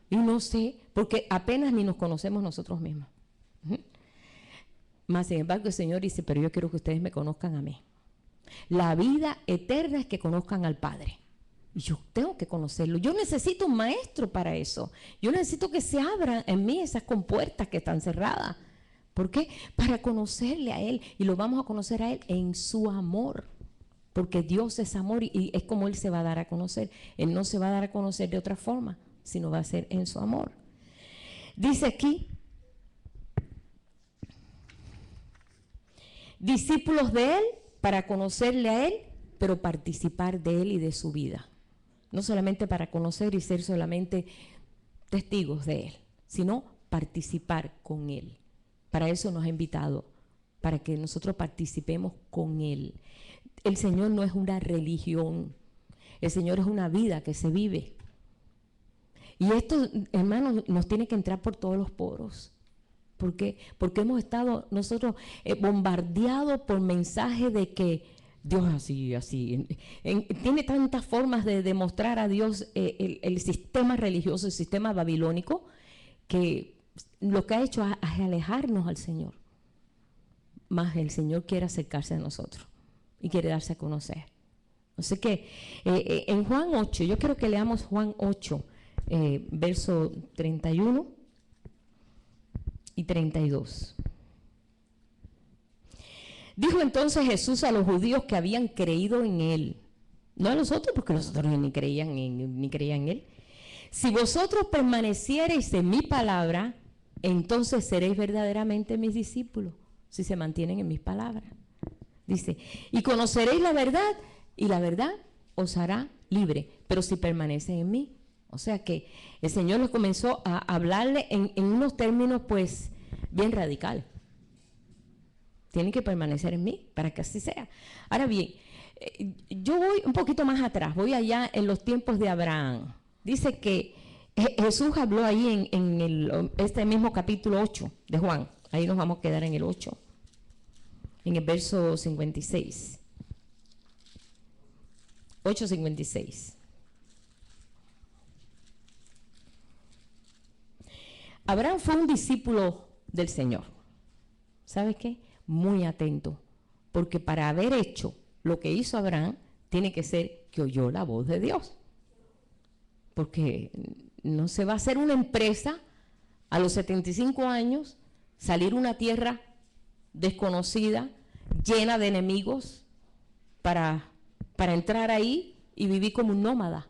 Y no sé, porque apenas ni nos conocemos nosotros mismos. Más sin embargo, el Señor dice, pero yo quiero que ustedes me conozcan a mí. La vida eterna es que conozcan al Padre. Y yo tengo que conocerlo. Yo necesito un maestro para eso. Yo necesito que se abran en mí esas compuertas que están cerradas. ¿Por qué? Para conocerle a Él. Y lo vamos a conocer a Él en su amor. Porque Dios es amor y es como Él se va a dar a conocer. Él no se va a dar a conocer de otra forma, sino va a ser en su amor. Dice aquí, discípulos de Él para conocerle a Él, pero participar de Él y de su vida. No solamente para conocer y ser solamente testigos de Él, sino participar con Él. Para eso nos ha invitado, para que nosotros participemos con Él. El Señor no es una religión, el Señor es una vida que se vive. Y esto, hermanos, nos tiene que entrar por todos los poros. ¿Por qué? Porque hemos estado nosotros bombardeados por mensajes de que Dios así. Tiene tantas formas de demostrar a Dios el sistema religioso, el sistema babilónico, que lo que ha hecho es alejarnos al Señor. Más el Señor quiere acercarse a nosotros y quiere darse a conocer. Así que en Juan 8, yo quiero que leamos Juan 8, verso 31 y 32. Dijo entonces Jesús a los judíos que habían creído en Él, no a nosotros, porque nosotros ni creían en Él. Si vosotros permaneciereis en mi palabra, entonces seréis verdaderamente mis discípulos, si se mantienen en mis palabras. Dice, y conoceréis la verdad, y la verdad os hará libre, pero si permanecen en mí. O sea que el Señor les comenzó a hablarle en unos términos pues bien radicales. Tienen que permanecer en mí para que así sea. Ahora bien, yo voy un poquito más atrás, voy allá en los tiempos de Abraham. Dice que Jesús habló ahí en este mismo capítulo 8 de Juan. Ahí nos vamos a quedar en el 8, en el verso 56. 8:56. Abraham fue un discípulo del Señor. ¿Sabes qué? Muy atento, porque para haber hecho lo que hizo Abraham, tiene que ser que oyó la voz de Dios. Porque no se va a hacer una empresa a los 75 años, salir a una tierra desconocida, llena de enemigos, para entrar ahí y vivir como un nómada,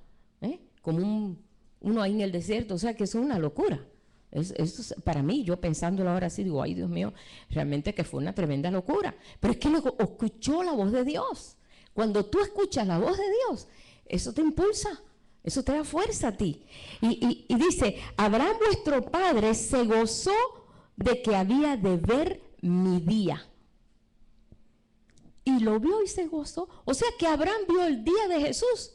como uno ahí en el desierto. O sea que eso es una locura. Eso para mí, yo pensándolo ahora así, digo, ay Dios mío, realmente que fue una tremenda locura. Pero es que luego escuchó la voz de Dios. Cuando tú escuchas la voz de Dios, eso te impulsa, eso te da fuerza a ti. Y dice, Abraham vuestro padre se gozó de que había de ver mi día. Y lo vio y se gozó. O sea que Abraham vio el día de Jesús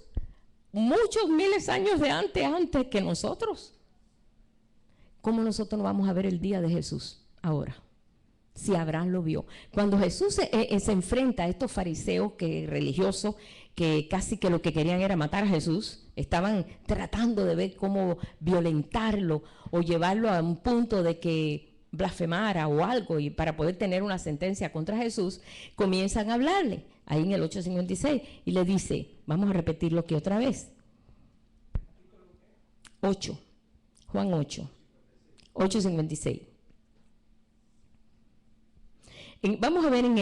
muchos miles de años de antes que nosotros. ¿Cómo nosotros no vamos a ver el día de Jesús ahora? si Abraham lo vio. Cuando Jesús se enfrenta a estos fariseos religiosos que casi que lo que querían era matar a Jesús, estaban tratando de ver cómo violentarlo o llevarlo a un punto de que blasfemara o algo y para poder tener una sentencia contra Jesús, comienzan a hablarle ahí en el 8:56 y le dice, vamos a repetirlo aquí otra vez. 8, Juan 8, 8:56. Vamos a ver en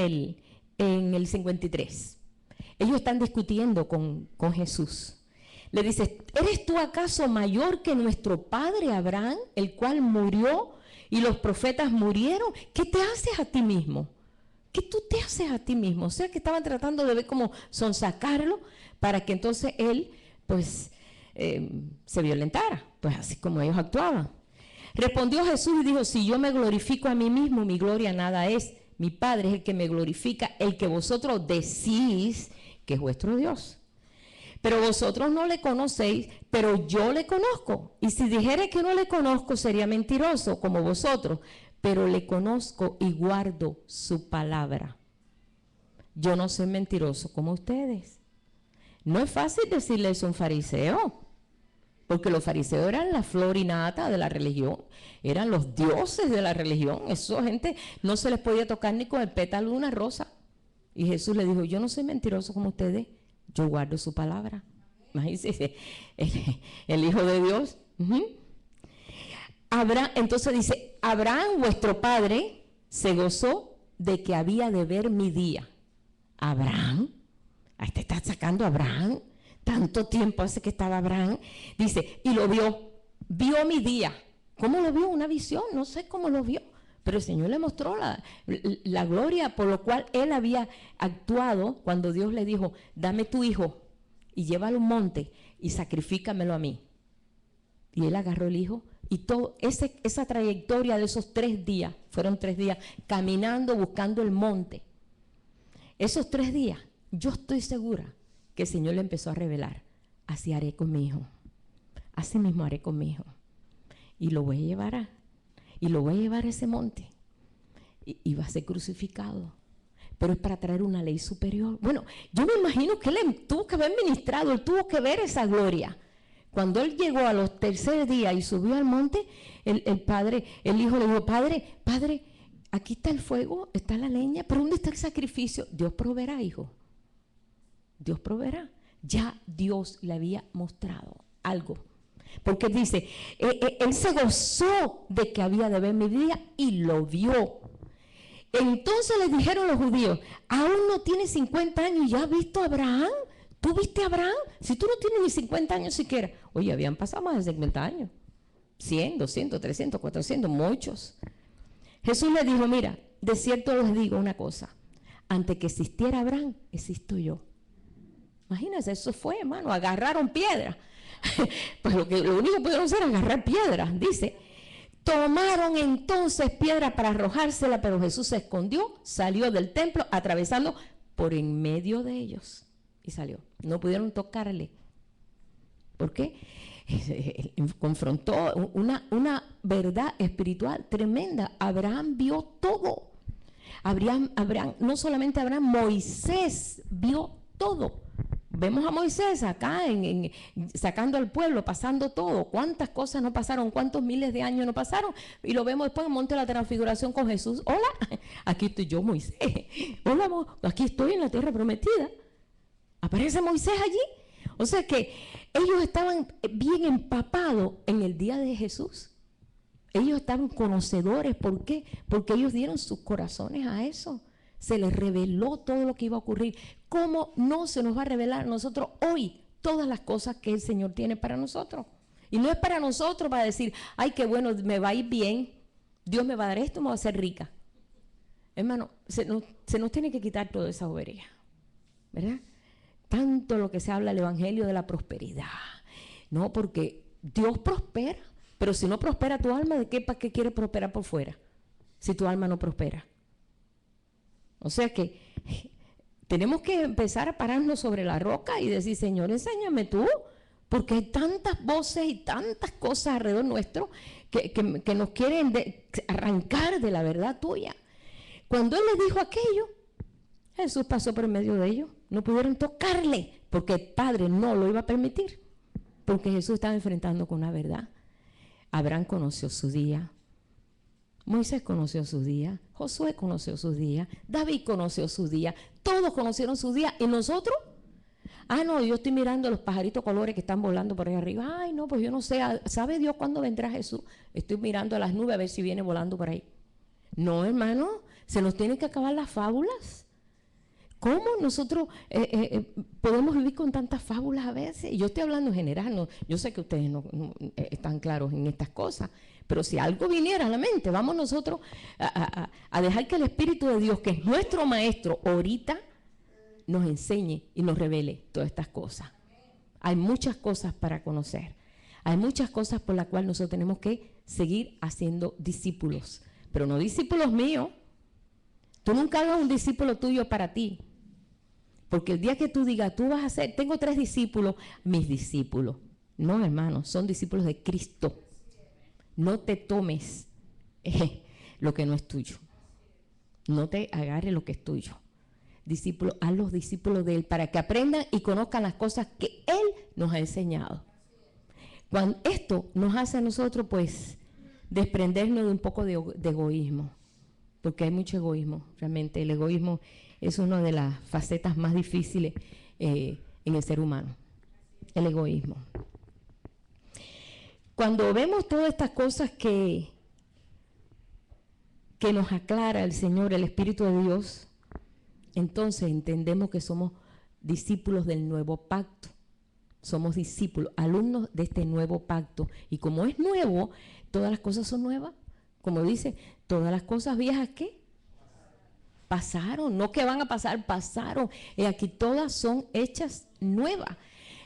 el 53. Ellos están discutiendo con Jesús. Le dice, ¿eres tú acaso mayor que nuestro padre Abraham, el cual murió y los profetas murieron? ¿Qué te haces a ti mismo? ¿Qué tú te haces a ti mismo? O sea, que estaban tratando de ver cómo sonsacarlo para que entonces él, pues, se violentara, pues así como ellos actuaban. Respondió Jesús y dijo, si yo me glorifico a mí mismo, mi gloria nada es. Mi Padre es el que me glorifica, el que vosotros decís que es vuestro Dios. Pero vosotros no le conocéis, pero yo le conozco. Y si dijere que no le conozco, sería mentiroso como vosotros, pero le conozco y guardo su palabra. Yo no soy mentiroso como ustedes. No es fácil decirle eso a un fariseo, porque los fariseos eran la flor y nata de la religión, eran los dioses de la religión. Esa gente no se les podía tocar ni con el pétalo de una rosa. Y Jesús le dijo, yo no soy mentiroso como ustedes, yo guardo su palabra. Imagínense, el Hijo de Dios. Entonces dice, Abraham, vuestro padre, se gozó de que había de ver mi día. Abraham, ahí te está sacando Abraham. Tanto tiempo hace que estaba Abraham. Dice, y lo vio mi día. ¿Cómo lo vio? Una visión, no sé cómo lo vio. Pero el Señor le mostró la gloria por lo cual él había actuado cuando Dios le dijo, dame tu hijo y llévalo a un monte y sacrifícamelo a mí. Y él agarró el hijo y todo esa trayectoria de esos 3 días, fueron 3 días caminando, buscando el monte. Esos 3 días, yo estoy segura que el Señor le empezó a revelar, así haré con mi hijo, así mismo haré con mi hijo, y lo voy a llevar a ese monte, y va a ser crucificado, pero es para traer una ley superior. Bueno, yo me imagino que él tuvo que haber ministrado, él tuvo que ver esa gloria. Cuando él llegó a los 3 días y subió al monte, el hijo le dijo, padre, aquí está el fuego, está la leña, pero ¿dónde está el sacrificio? Dios proveerá, hijo. Dios proveerá. Ya Dios le había mostrado algo. Porque dice, él se gozó de que había de ver mi día y lo vio. Entonces le dijeron los judíos, aún no tienes 50 años y ya has visto a Abraham. ¿Tú viste a Abraham? Si tú no tienes ni 50 años siquiera. Oye, habían pasado más de 50 años. 100, 200, 300, 400, muchos. Jesús le dijo, mira, de cierto les digo una cosa. Antes que existiera Abraham, existo yo. Imagínense, eso fue, hermano, agarraron piedra. Pues lo único que pudieron hacer es agarrar piedras, dice. Tomaron entonces piedra para arrojársela, pero Jesús se escondió, salió del templo, atravesando por en medio de ellos. Y salió. No pudieron tocarle. ¿Por qué? Confrontó una verdad espiritual tremenda. Abraham vio todo. Abraham, no solamente Abraham, Moisés vio todo. Vemos a Moisés acá sacando al pueblo, pasando todo. ¿Cuántas cosas no pasaron? ¿Cuántos miles de años no pasaron? Y lo vemos después en el Monte de la Transfiguración con Jesús. Hola, aquí estoy yo, Moisés. Hola, aquí estoy en la tierra prometida. Aparece Moisés allí. O sea que ellos estaban bien empapados en el día de Jesús. Ellos estaban conocedores. ¿Por qué? Porque ellos dieron sus corazones a eso. Se les reveló todo lo que iba a ocurrir. ¿Cómo no se nos va a revelar a nosotros hoy todas las cosas que el Señor tiene para nosotros? Y no es para nosotros para decir, ay, qué bueno, me va a ir bien, Dios me va a dar esto, me va a hacer rica. Hermano, se nos tiene que quitar toda esa bobería, ¿verdad? Tanto lo que se habla del Evangelio de la prosperidad, ¿no? Porque Dios prospera, pero si no prospera tu alma, ¿de qué para qué quieres prosperar por fuera? Si tu alma no prospera. O sea que tenemos que empezar a pararnos sobre la roca y decir, Señor, enséñame tú, porque hay tantas voces y tantas cosas alrededor nuestro que nos quieren arrancar de la verdad tuya. Cuando Él les dijo aquello, Jesús pasó por medio de ellos. No pudieron tocarle porque el Padre no lo iba a permitir, porque Jesús estaba enfrentando con una verdad. Abraham conoció su día, Moisés conoció su día, Josué conoció su día, David conoció su día, todos conocieron su día. ¿Y nosotros? Ah, no, yo estoy mirando los pajaritos colores que están volando por ahí arriba. Ay, no, pues yo no sé, ¿sabe Dios cuándo vendrá Jesús? Estoy mirando a las nubes a ver si viene volando por ahí. No, hermano, se nos tienen que acabar las fábulas. ¿Cómo nosotros podemos vivir con tantas fábulas a veces? Y yo estoy hablando en general, no, yo sé que ustedes no están claros en estas cosas, pero si algo viniera a la mente, vamos nosotros a dejar que el Espíritu de Dios, que es nuestro Maestro, ahorita nos enseñe y nos revele todas estas cosas. Hay muchas cosas para conocer, hay muchas cosas por las cuales nosotros tenemos que seguir haciendo discípulos, pero no discípulos míos. Tú nunca hagas un discípulo tuyo para ti. Porque el día que tú digas, tú vas a ser, tengo 3 discípulos, mis discípulos. No, hermano, son discípulos de Cristo. No te tomes lo que no es tuyo. No te agarres lo que es tuyo. Discípulos, haz los discípulos de Él para que aprendan y conozcan las cosas que Él nos ha enseñado. Cuando esto nos hace a nosotros, pues, desprendernos de un poco de egoísmo. Porque hay mucho egoísmo, realmente el egoísmo es una de las facetas más difíciles en el ser humano, el egoísmo. Cuando vemos todas estas cosas que nos aclara el Señor, el Espíritu de Dios, entonces entendemos que somos discípulos del nuevo pacto, somos discípulos, alumnos de este nuevo pacto, y como es nuevo, todas las cosas son nuevas. Como dice, todas las cosas viejas, ¿qué? Pasaron, no que van a pasar, pasaron. Y aquí todas son hechas nuevas.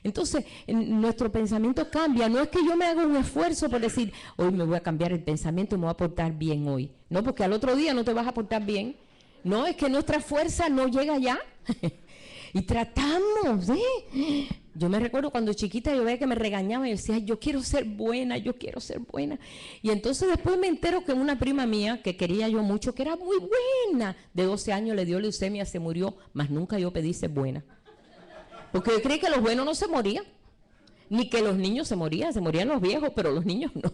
Entonces, nuestro pensamiento cambia. No es que yo me haga un esfuerzo por decir, hoy me voy a cambiar el pensamiento y me voy a portar bien hoy. No, porque al otro día no te vas a portar bien. No, es que nuestra fuerza no llega allá. Y tratamos, ¿eh? Yo me recuerdo cuando chiquita yo veía que me regañaban y decía, yo quiero ser buena, yo quiero ser buena. Y entonces después me entero que una prima mía, que quería yo mucho, que era muy buena, de 12 años le dio leucemia, se murió, mas nunca yo pedí ser buena. Porque yo creí que los buenos no se morían, ni que los niños se morían los viejos, pero los niños no.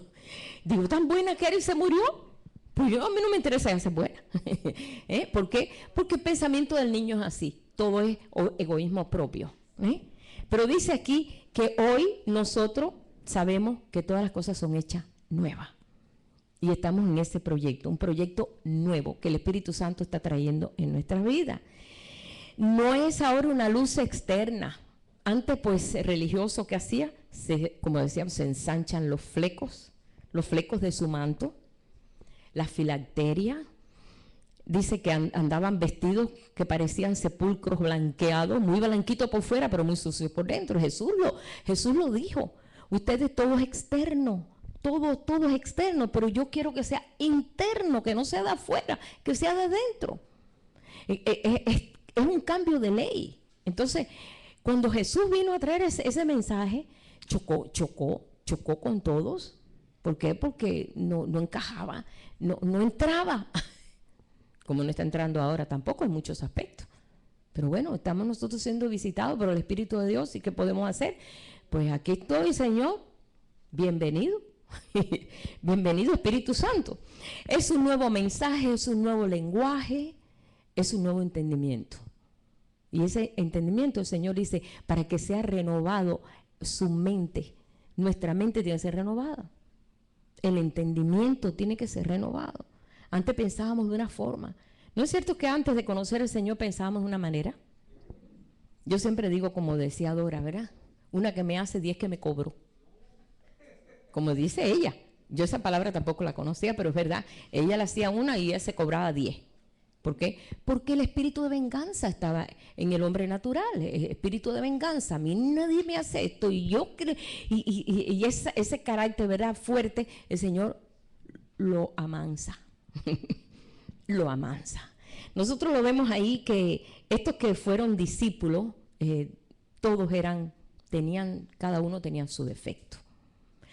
Digo, tan buena que era y se murió. Pues yo, a mí no me interesa ser buena. ¿Por qué? Porque el pensamiento del niño es así. Todo es egoísmo propio. Pero dice aquí que hoy nosotros sabemos que todas las cosas son hechas nuevas. Y estamos en ese proyecto, un proyecto nuevo que el Espíritu Santo está trayendo en nuestras vidas. No es ahora una luz externa. Antes, pues, el religioso que hacía, como decíamos, se ensanchan los flecos de su manto, la filacteria. Dice que andaban vestidos que parecían sepulcros blanqueados, muy blanquitos por fuera, pero muy sucios por dentro. Jesús lo dijo. Ustedes todo es externo, todo es externo, pero yo quiero que sea interno, que no sea de afuera, que sea de dentro. Es un cambio de ley. Entonces, cuando Jesús vino a traer ese mensaje, chocó con todos. ¿Por qué? Porque no encajaba, no entraba. Como no está entrando ahora tampoco en muchos aspectos. Pero bueno, estamos nosotros siendo visitados por el Espíritu de Dios. ¿Y qué podemos hacer? Pues aquí estoy, Señor. Bienvenido. Bienvenido, Espíritu Santo. Es un nuevo mensaje, es un nuevo lenguaje, es un nuevo entendimiento. Y ese entendimiento, el Señor dice, para que sea renovado su mente. Nuestra mente tiene que ser renovada. El entendimiento tiene que ser renovado. Antes pensábamos de una forma. ¿No es cierto que antes de conocer al Señor pensábamos de una manera? Yo siempre digo, como decía Dora, ¿verdad? Una que me hace, 10 que me cobro. Como dice ella. Yo esa palabra tampoco la conocía, pero es verdad. Ella le hacía una y ella se cobraba 10. ¿Por qué? Porque el espíritu de venganza estaba en el hombre natural. El espíritu de venganza. A mí nadie me hace esto. Y yo creo, y ese carácter, ¿verdad?, fuerte, el Señor lo amansa. Lo amansa. Nosotros lo vemos ahí que estos que fueron discípulos, todos cada uno tenía su defecto.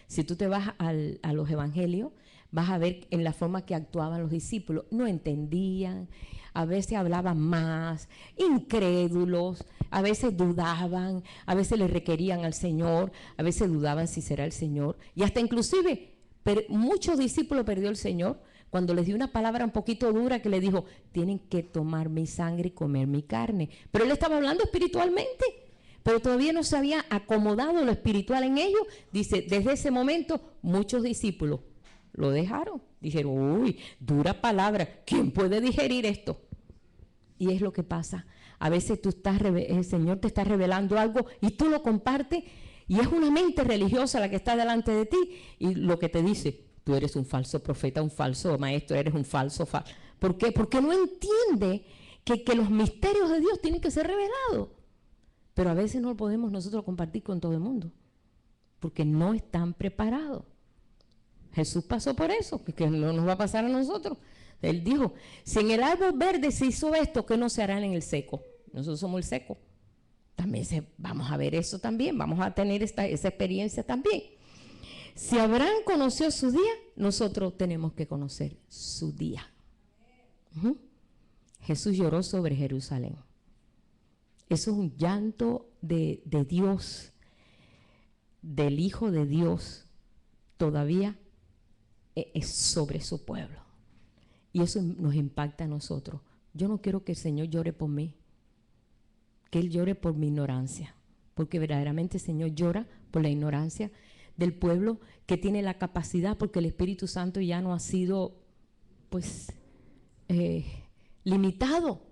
Si tú te vas a los evangelios, vas a ver en la forma que actuaban los discípulos. No entendían, a veces hablaban más, incrédulos, a veces dudaban, a veces le requerían al Señor, a veces dudaban si será el Señor. Y hasta inclusive muchos discípulos perdió el Señor cuando les dio una palabra un poquito dura que le dijo, tienen que tomar mi sangre y comer mi carne. Pero él estaba hablando espiritualmente, pero todavía no se había acomodado lo espiritual en ellos. Dice, desde ese momento muchos discípulos lo dejaron. Dijeron, uy, dura palabra, ¿quién puede digerir esto? Y es lo que pasa. A veces el Señor te está revelando algo y tú lo compartes y es una mente religiosa la que está delante de ti y lo que te dice, tú eres un falso profeta, un falso maestro, eres un falso. ¿Por qué? Porque no entiende que los misterios de Dios tienen que ser revelados. Pero a veces no lo podemos nosotros compartir con todo el mundo porque no están preparados. Jesús pasó por eso, que no nos va a pasar a nosotros. Él dijo, si en el árbol verde se hizo esto, ¿qué no se hará en el seco? Nosotros somos el seco. También vamos a ver eso también, vamos a tener esa experiencia también. Si Abraham conoció su día, nosotros tenemos que conocer su día. Jesús lloró sobre Jerusalén. Eso es un llanto de Dios, del Hijo de Dios, todavía es sobre su pueblo. Y eso nos impacta a nosotros. Yo no quiero que el Señor llore por mí, que Él llore por mi ignorancia, porque verdaderamente el Señor llora por la ignorancia del pueblo que tiene la capacidad, porque el Espíritu Santo ya no ha sido, pues, limitado.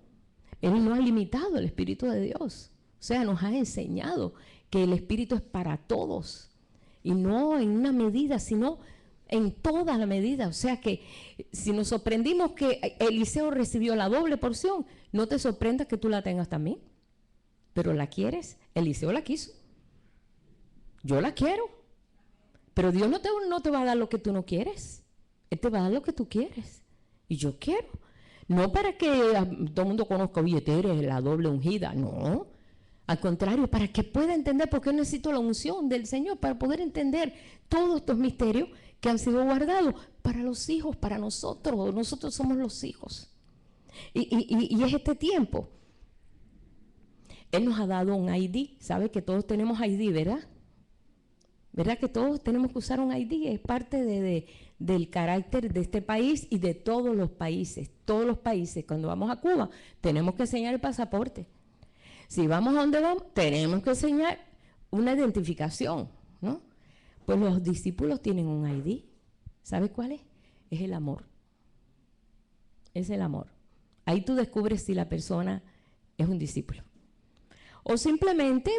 Él no ha limitado el Espíritu de Dios. O sea, nos ha enseñado que el Espíritu es para todos, y no en una medida, sino en toda la medida. O sea que si nos sorprendimos que Eliseo recibió la doble porción, no te sorprendas que tú la tengas también. Pero ¿la quieres? Eliseo la quiso. Yo la quiero. Pero Dios no te va a dar lo que tú no quieres. Él te va a dar lo que tú quieres. Y yo quiero. No para que todo el mundo conozca, oye, tú eres la doble ungida. No. Al contrario, para que pueda entender, porque yo necesito la unción del Señor para poder entender todos estos misterios que han sido guardados para los hijos, para nosotros. Nosotros somos los hijos. Y es este tiempo. Él nos ha dado un ID. ¿Sabe que todos tenemos ID, verdad? ¿Verdad que todos tenemos que usar un ID? Es parte del carácter de este país y de todos los países. Todos los países, cuando vamos a Cuba, tenemos que enseñar el pasaporte. Si vamos a donde vamos, tenemos que enseñar una identificación, ¿no? Pues los discípulos tienen un ID. ¿Sabes cuál es? Es el amor. Es el amor. Ahí tú descubres si la persona es un discípulo. O simplemente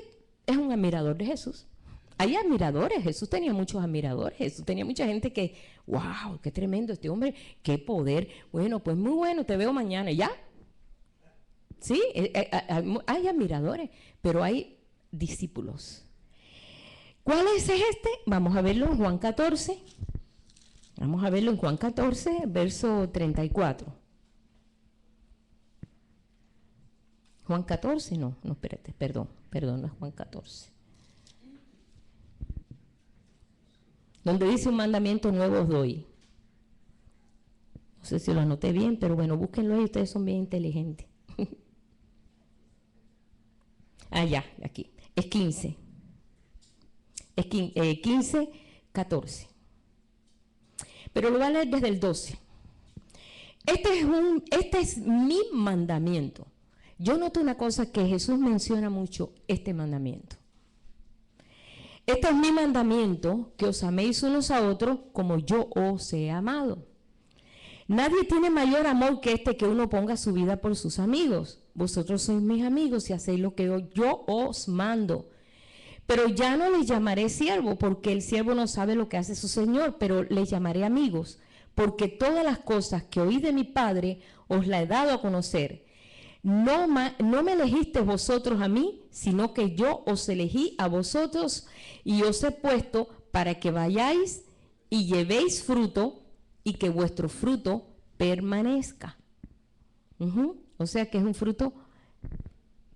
es un admirador de Jesús. Hay admiradores. Jesús tenía muchos admiradores. Jesús tenía mucha gente que, wow, qué tremendo este hombre, qué poder. Bueno, pues muy bueno, te veo mañana. ¿Ya? Sí, hay admiradores, pero hay discípulos. ¿Cuál es este? Vamos a verlo en Juan 14. Vamos a verlo en Juan 14, verso 34. Juan 14, no, espérate, perdón, no es Juan 14. Donde dice un mandamiento nuevo os doy. No sé si lo anoté bien, pero bueno, búsquenlo ahí, ustedes son bien inteligentes. Ya, aquí. Es 15. Es 15, 14. Pero lo voy a leer desde el 12. Este es mi mandamiento. Yo noto una cosa que Jesús menciona mucho, este mandamiento. Este es mi mandamiento, que os améis unos a otros como yo os he amado. Nadie tiene mayor amor que este, que uno ponga su vida por sus amigos. Vosotros sois mis amigos si hacéis lo que yo os mando. Pero ya no les llamaré siervo, porque el siervo no sabe lo que hace su señor, pero les llamaré amigos, porque todas las cosas que oí de mi Padre os las he dado a conocer. No me elegisteis vosotros a mí, sino que yo os elegí a vosotros y os he puesto para que vayáis y llevéis fruto y que vuestro fruto permanezca. O sea que es un fruto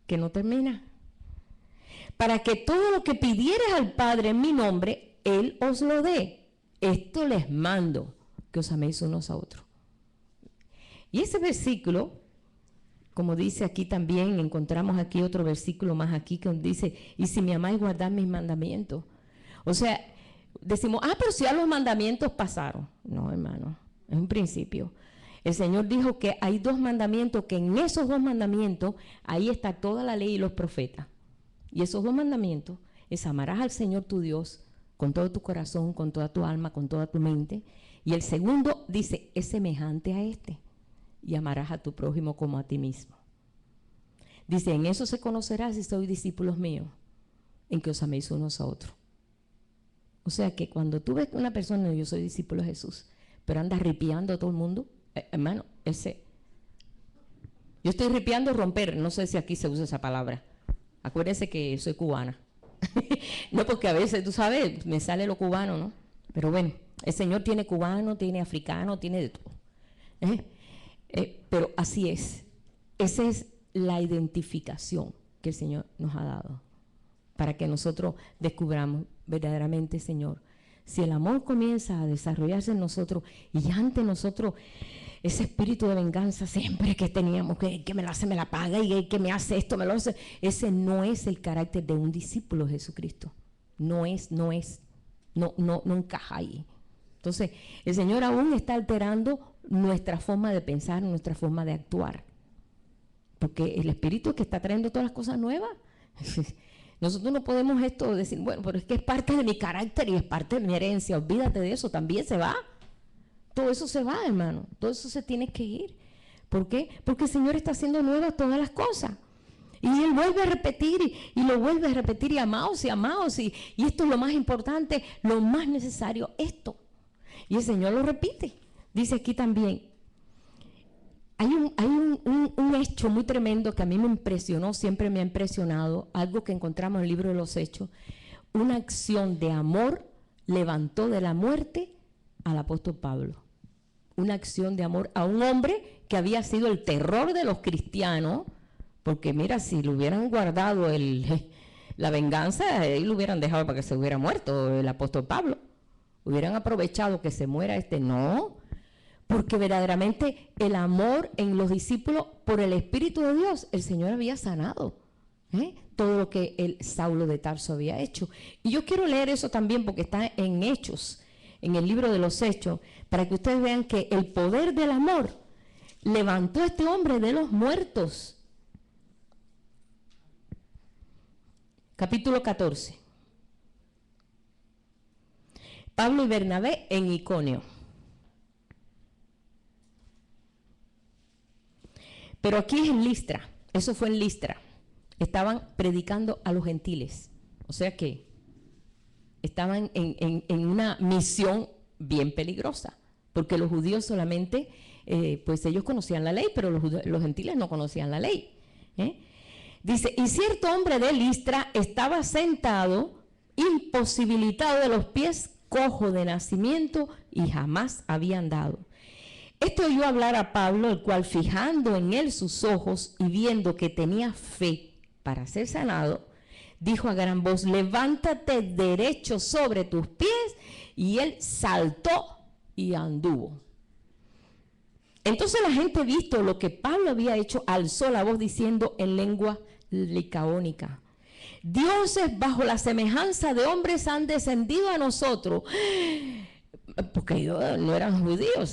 que no termina. Para que todo lo que pidieres al Padre en mi nombre, Él os lo dé. Esto les mando, que os améis unos a otros. Y ese versículo, como dice aquí también, encontramos aquí otro versículo más aquí que dice, y si me amáis, guardad mis mandamientos. O sea, decimos, pero si ya los mandamientos pasaron. No, hermano, es un principio. El Señor dijo que hay 2 mandamientos, que en esos 2 mandamientos, ahí está toda la ley y los profetas. Y esos 2 mandamientos es amarás al Señor tu Dios con todo tu corazón, con toda tu alma, con toda tu mente. Y el segundo dice, es semejante a este, y amarás a tu prójimo como a ti mismo. Dice, en eso se conocerá si sois discípulos míos, en que os améis unos a otros. O sea que cuando tú ves una persona, yo soy discípulo de Jesús, pero anda ripiando a todo el mundo, hermano, yo estoy ripiando romper, no sé si aquí se usa esa palabra. Acuérdense que soy cubana. No, porque a veces, tú sabes, me sale lo cubano, ¿no? Pero bueno, el Señor tiene cubano, tiene africano, tiene de todo. Pero así es. Esa es la identificación que el Señor nos ha dado para que nosotros descubramos verdaderamente, Señor, si el amor comienza a desarrollarse en nosotros y ante nosotros ese espíritu de venganza siempre que teníamos, que me la hace, me la paga, y que me hace esto, me lo hace, ese no es el carácter de un discípulo de Jesucristo. No encaja ahí. Entonces, el Señor aún está alterando nuestra forma de pensar, nuestra forma de actuar. Porque el Espíritu es que está trayendo todas las cosas nuevas. Nosotros no podemos decir, bueno, pero es que es parte de mi carácter y es parte de mi herencia. Olvídate de eso, también se va. Todo eso se va, hermano. Todo eso se tiene que ir. ¿Por qué? Porque el Señor está haciendo nuevas todas las cosas. Y Él vuelve a repetir y lo vuelve a repetir, y amados y amados. Y esto es lo más importante, lo más necesario, esto. Y el Señor lo repite. Dice aquí también, hay un hecho muy tremendo que a mí me impresionó, siempre me ha impresionado, algo que encontramos en el libro de los Hechos. Una acción de amor levantó de la muerte al apóstol Pablo. Una acción de amor a un hombre que había sido el terror de los cristianos, porque mira, si le hubieran guardado la venganza, ahí lo hubieran dejado para que se hubiera muerto el apóstol Pablo. Hubieran aprovechado que se muera no, porque verdaderamente el amor en los discípulos por el Espíritu de Dios, el Señor había sanado todo lo que el Saulo de Tarso había hecho. Y yo quiero leer eso también porque está en Hechos, en el libro de los Hechos, para que ustedes vean que el poder del amor levantó a este hombre de los muertos. Capítulo 14. Pablo y Bernabé en Iconio. Pero aquí es en Listra, eso fue en Listra. Estaban predicando a los gentiles. O sea que estaban en una misión bien peligrosa, porque los judíos solamente, pues ellos conocían la ley, pero los gentiles no conocían la ley. Dice, y cierto hombre de Listra estaba sentado, imposibilitado de los pies, cojo de nacimiento, y jamás había andado. Esto oyó hablar a Pablo, el cual, fijando en él sus ojos y viendo que tenía fe para ser sanado, dijo a gran voz, levántate derecho sobre tus pies, y él saltó y anduvo. Entonces la gente, visto lo que Pablo había hecho, alzó la voz diciendo en lengua licaónica, dioses bajo la semejanza de hombres han descendido a nosotros. Porque ellos no eran judíos,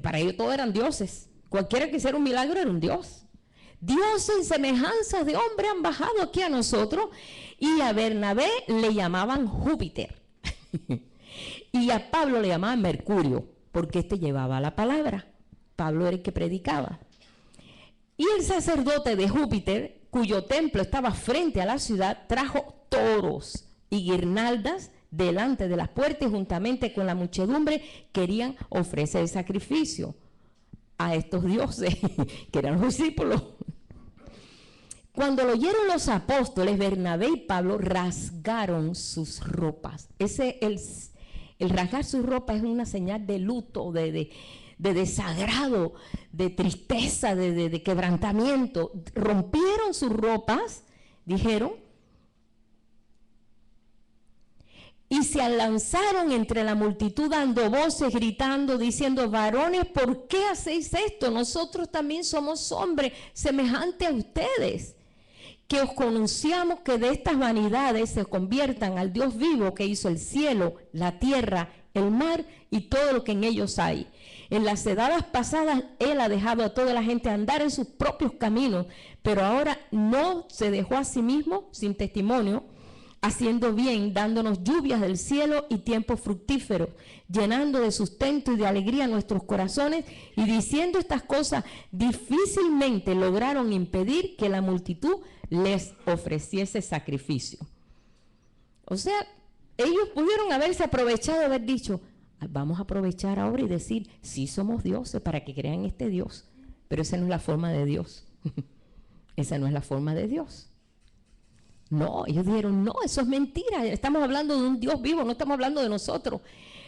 para ellos todos eran dioses. Cualquiera que hiciera un milagro era un dios. Dioses en semejanza de hombre han bajado aquí a nosotros, y a Bernabé le llamaban Júpiter y a Pablo le llamaban Mercurio, porque este llevaba la palabra. Pablo era el que predicaba. Y el sacerdote de Júpiter, cuyo templo estaba frente a la ciudad, trajo toros y guirnaldas delante de las puertas, y juntamente con la muchedumbre querían ofrecer sacrificio a estos dioses que eran los discípulos. Cuando lo oyeron los apóstoles, Bernabé y Pablo rasgaron sus ropas. El rasgar sus ropas es una señal de luto, de desagrado, de tristeza, de quebrantamiento. Rompieron sus ropas, dijeron, y y se lanzaron entre la multitud dando voces, gritando, diciendo: varones, ¿por qué hacéis esto? Nosotros también somos hombres semejantes a ustedes, que os anunciamos que de estas vanidades se conviertan al Dios vivo que hizo el cielo, la tierra, el mar y todo lo que en ellos hay. En las edades pasadas Él ha dejado a toda la gente andar en sus propios caminos, pero ahora no se dejó a sí mismo sin testimonio, haciendo bien, dándonos lluvias del cielo y tiempos fructíferos, llenando de sustento y de alegría nuestros corazones, y diciendo estas cosas difícilmente lograron impedir que la multitud les ofreciese sacrificio. O sea, ellos pudieron haberse aprovechado de haber dicho: vamos a aprovechar ahora y decir, sí somos dioses, para que crean este Dios. Pero esa no es la forma de Dios. Esa no es la forma de Dios. No, ellos dijeron: no, eso es mentira. Estamos hablando de un Dios vivo, no estamos hablando de nosotros.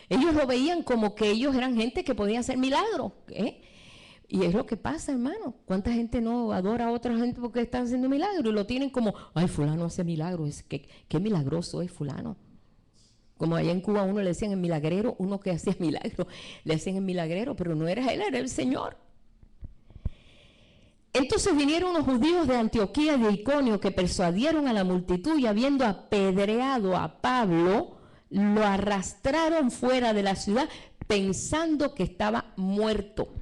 Ellos lo veían como que ellos eran gente que podía hacer milagros. Y es lo que pasa, hermano. ¿Cuánta gente no adora a otra gente porque están haciendo milagros? Y lo tienen como: ay, fulano hace milagros. Qué milagroso es fulano. Como allá en Cuba uno le decían el milagrero, uno que hacía milagros, le decían el milagrero, pero no era él, era el Señor. Entonces vinieron unos judíos de Antioquía y de Iconio que persuadieron a la multitud, y habiendo apedreado a Pablo, lo arrastraron fuera de la ciudad pensando que estaba muerto.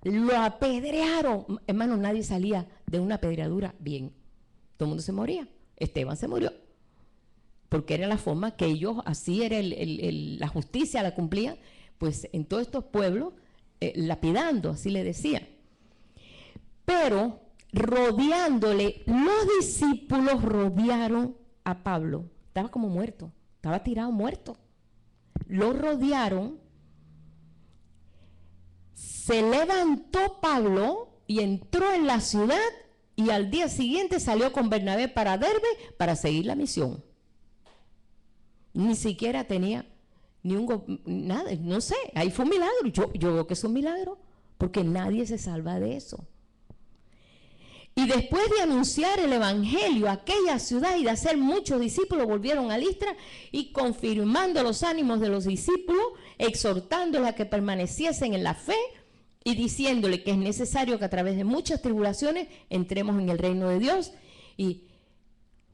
Lo apedrearon. Hermano, nadie salía de una apedreadura bien. Todo el mundo se moría. Esteban se murió, porque era la forma que ellos, así era la justicia, la cumplían, pues en todos estos pueblos, lapidando, así le decían. Pero rodeándole, los discípulos rodearon a Pablo. Estaba como muerto, estaba tirado muerto. Lo rodearon. Se levantó Pablo y entró en la ciudad, y al día siguiente salió con Bernabé para Derbe para seguir la misión. Ni siquiera tenía nada, no sé, ahí fue un milagro. Yo veo que es un milagro, porque nadie se salva de eso. Y después de anunciar el evangelio a aquella ciudad y de hacer muchos discípulos, volvieron a Listra, y confirmando los ánimos de los discípulos, exhortándolos a que permaneciesen en la fe, y diciéndole que es necesario que a través de muchas tribulaciones entremos en el reino de Dios. Y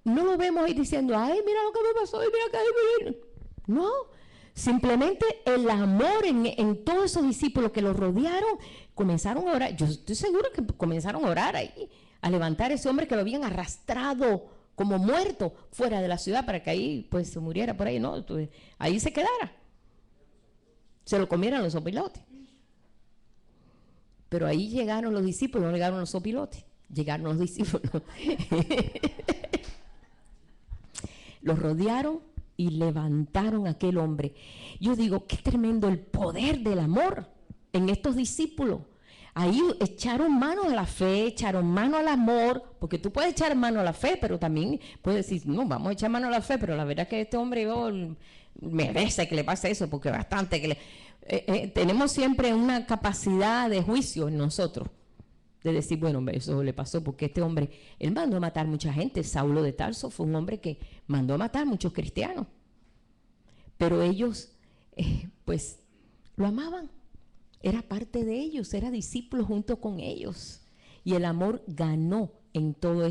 no lo vemos ahí diciendo: ay, mira lo que me pasó, mira que... No, simplemente el amor en todos esos discípulos que los rodearon, comenzaron a orar. Yo estoy seguro que comenzaron a orar ahí, a levantar a ese hombre que lo habían arrastrado como muerto fuera de la ciudad, para que ahí pues se muriera por ahí, no, entonces, ahí se quedara, se lo comieran los opilotes. Pero ahí llegaron los discípulos, no llegaron los opilotes, llegaron los discípulos. Los rodearon y levantaron a aquel hombre. Yo digo, qué tremendo el poder del amor en estos discípulos. Ahí echaron mano a la fe, echaron mano al amor, porque tú puedes echar mano a la fe, pero también puedes decir: no, vamos a echar mano a la fe, pero la verdad es que este hombre merece que le pase eso, porque bastante que le... tenemos siempre una capacidad de juicio en nosotros, de decir: bueno, hombre, eso le pasó porque este hombre, él mandó a matar mucha gente. Saulo de Tarso fue un hombre que mandó a matar muchos cristianos, pero ellos pues lo amaban, era parte de ellos, era discípulo junto con ellos, y el amor ganó en todo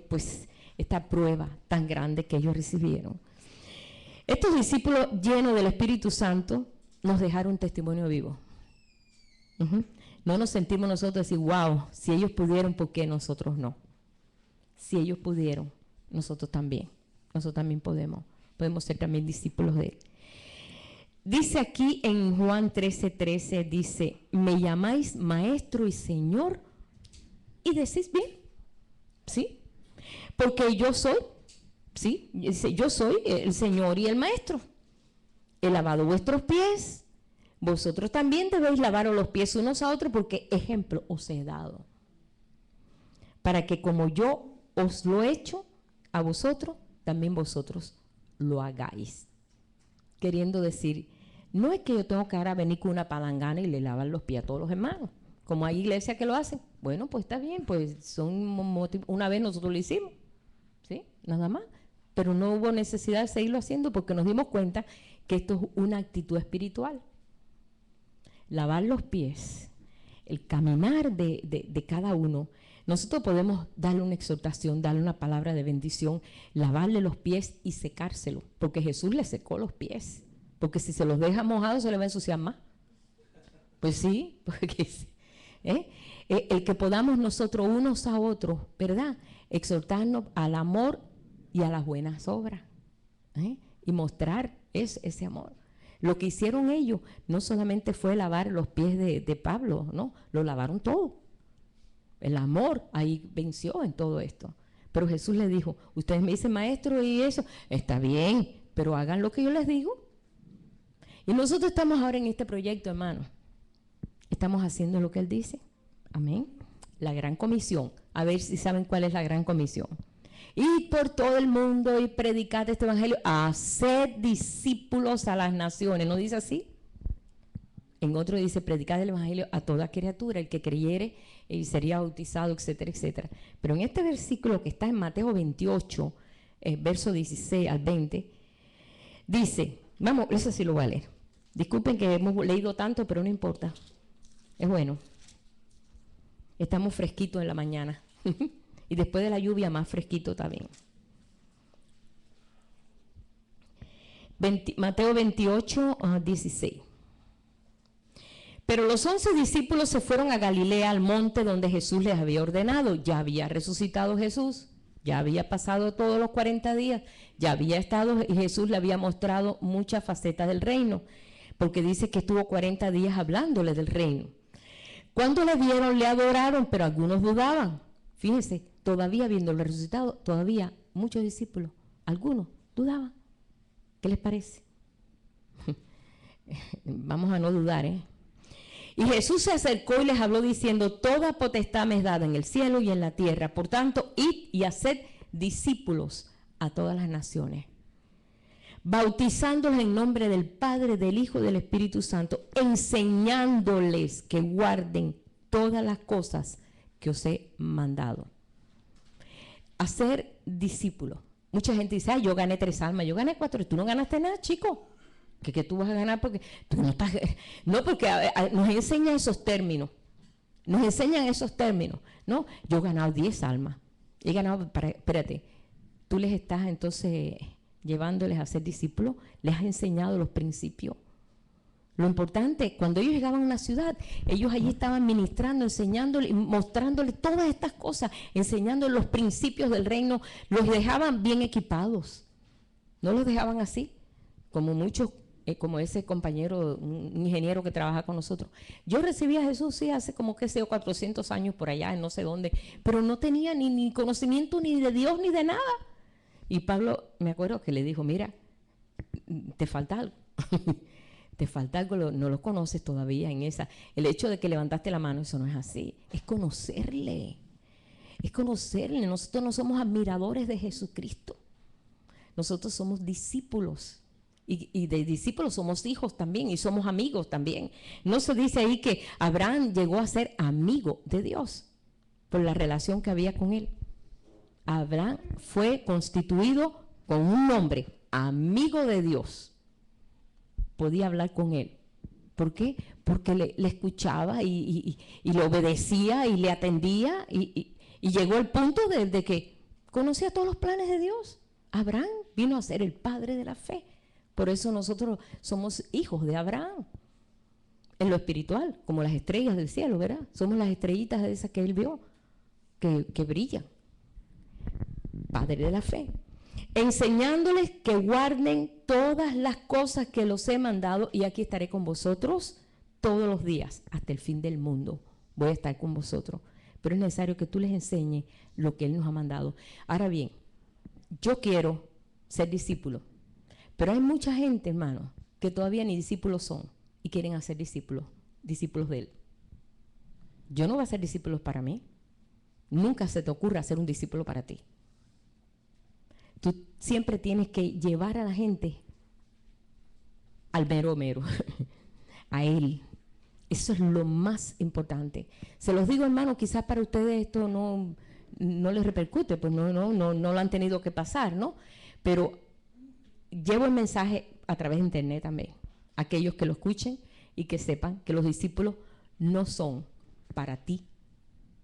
pues esta prueba tan grande que ellos recibieron. Estos discípulos llenos del Espíritu Santo nos dejaron testimonio vivo. No nos sentimos nosotros decir: wow, si ellos pudieron, ¿por qué nosotros no? Si ellos pudieron, nosotros también podemos ser también discípulos de Él. Dice aquí en Juan 13:13, dice: me llamáis maestro y señor, y decís bien, ¿sí? Porque yo soy, ¿sí? Dice: yo soy el Señor y el maestro. He lavado vuestros pies, vosotros también debéis lavaros los pies unos a otros, porque ejemplo os he dado, para que como yo os lo he hecho a vosotros, también vosotros lo hagáis. Queriendo decir, no es que yo tengo que ahora venir con una palangana y le lavar los pies a todos los hermanos, como hay iglesias que lo hacen. Bueno, pues está bien, pues una vez nosotros lo hicimos, ¿sí? Nada más. pero no hubo necesidad de seguirlo haciendo porque nos dimos cuenta que esto es una actitud espiritual. Lavar los pies, el caminar de cada uno. Nosotros podemos darle una exhortación, darle una palabra de bendición, lavarle los pies y secárselo, porque Jesús le secó los pies, porque si se los deja mojados se le va a ensuciar más. Pues sí, porque el que podamos nosotros unos a otros, ¿verdad?, exhortarnos al amor y a las buenas obras, y mostrar ese amor. Lo que hicieron ellos no solamente fue lavar los pies de Pablo, no, lo lavaron todo. El amor ahí venció en todo esto. Pero Jesús le dijo, ustedes me dicen maestro y eso, está bien, pero hagan lo que yo les digo. Y nosotros estamos ahora en este proyecto, hermano. Estamos haciendo lo que Él dice. Amén. La gran comisión. A ver si saben cuál es la gran comisión. Ir por todo el mundo y predicar este evangelio, hacer discípulos a las naciones. ¿No dice así? En otro dice, predicar el evangelio a toda criatura, el que creyere y sería bautizado, etcétera, etcétera. Pero en este versículo que está en Mateo 28, verso 16 al 20, dice, vamos, eso sí lo voy a leer. Disculpen que hemos leído tanto, pero no importa. Es bueno. Estamos fresquitos en la mañana. Y después de la lluvia más fresquito también. Mateo 28, 16. Pero los 11 discípulos se fueron a Galilea, al monte donde Jesús les había ordenado. Ya había resucitado Jesús, ya había pasado todos los 40 días, ya había estado y Jesús le había mostrado muchas facetas del reino, porque dice que estuvo 40 días hablándole del reino. Cuando le vieron, le adoraron, pero algunos dudaban. Fíjense, todavía viéndolo resucitado, todavía muchos discípulos, algunos dudaban. ¿Qué les parece? Vamos a no dudar, ¿eh? Y Jesús se acercó y les habló diciendo, toda potestad me es dada en el cielo y en la tierra. Por tanto, id y haced discípulos a todas las naciones, bautizándolos en nombre del Padre, del Hijo y del Espíritu Santo, enseñándoles que guarden todas las cosas que os he mandado. Hacer discípulos. Mucha gente dice, yo gané 3 almas, yo gané 4, tú no ganaste nada, chico. ¿Qué tú vas a ganar? Porque tú no estás... No, porque nos enseñan esos términos. Nos enseñan esos términos, ¿no? Yo he ganado 10 almas. He ganado... Espérate. Tú les estás entonces llevándoles a ser discípulos. Les has enseñado los principios. Lo importante, cuando ellos llegaban a una ciudad, ellos allí estaban ministrando, enseñándoles, mostrándoles todas estas cosas, enseñándoles los principios del reino. Los dejaban bien equipados. No los dejaban así, como muchos... como ese compañero, un ingeniero que trabaja con nosotros. Yo recibí a Jesús, sí, hace como que sé, 400 años por allá, en no sé dónde, pero no tenía ni conocimiento ni de Dios ni de nada. Y Pablo, me acuerdo que le dijo, mira, te falta algo. Te falta algo, no lo conoces todavía en esa. El hecho de que levantaste la mano, eso no es así. Es conocerle. Es conocerle. Nosotros no somos admiradores de Jesucristo. Nosotros somos discípulos. Y de discípulos somos hijos también y somos amigos también. No se dice ahí que Abraham llegó a ser amigo de Dios por la relación que había con él. Abraham fue constituido con un nombre, amigo de Dios. Podía hablar con él. ¿Por qué? Porque le escuchaba y le obedecía y le atendía y llegó el punto de que conocía todos los planes de Dios. Abraham vino a ser el padre de la fe. Por eso nosotros somos hijos de Abraham, en lo espiritual, como las estrellas del cielo, ¿verdad? Somos las estrellitas de esas que él vio, que brillan. Padre de la fe. Enseñándoles que guarden todas las cosas que los he mandado, y aquí estaré con vosotros todos los días, hasta el fin del mundo. Voy a estar con vosotros. Pero es necesario que tú les enseñes lo que Él nos ha mandado. Ahora bien, yo quiero ser discípulo. Pero hay mucha gente, hermano, que todavía ni discípulos son y quieren hacer discípulos de Él. Yo no voy a ser discípulos para mí. Nunca se te ocurra hacer un discípulo para ti. Tú siempre tienes que llevar a la gente al mero mero, a Él. Eso es lo más importante. Se los digo, hermano, quizás para ustedes esto no les repercute, pues no lo han tenido que pasar, ¿no? Pero llevo el mensaje a través de internet también. Aquellos que lo escuchen y que sepan que los discípulos no son para ti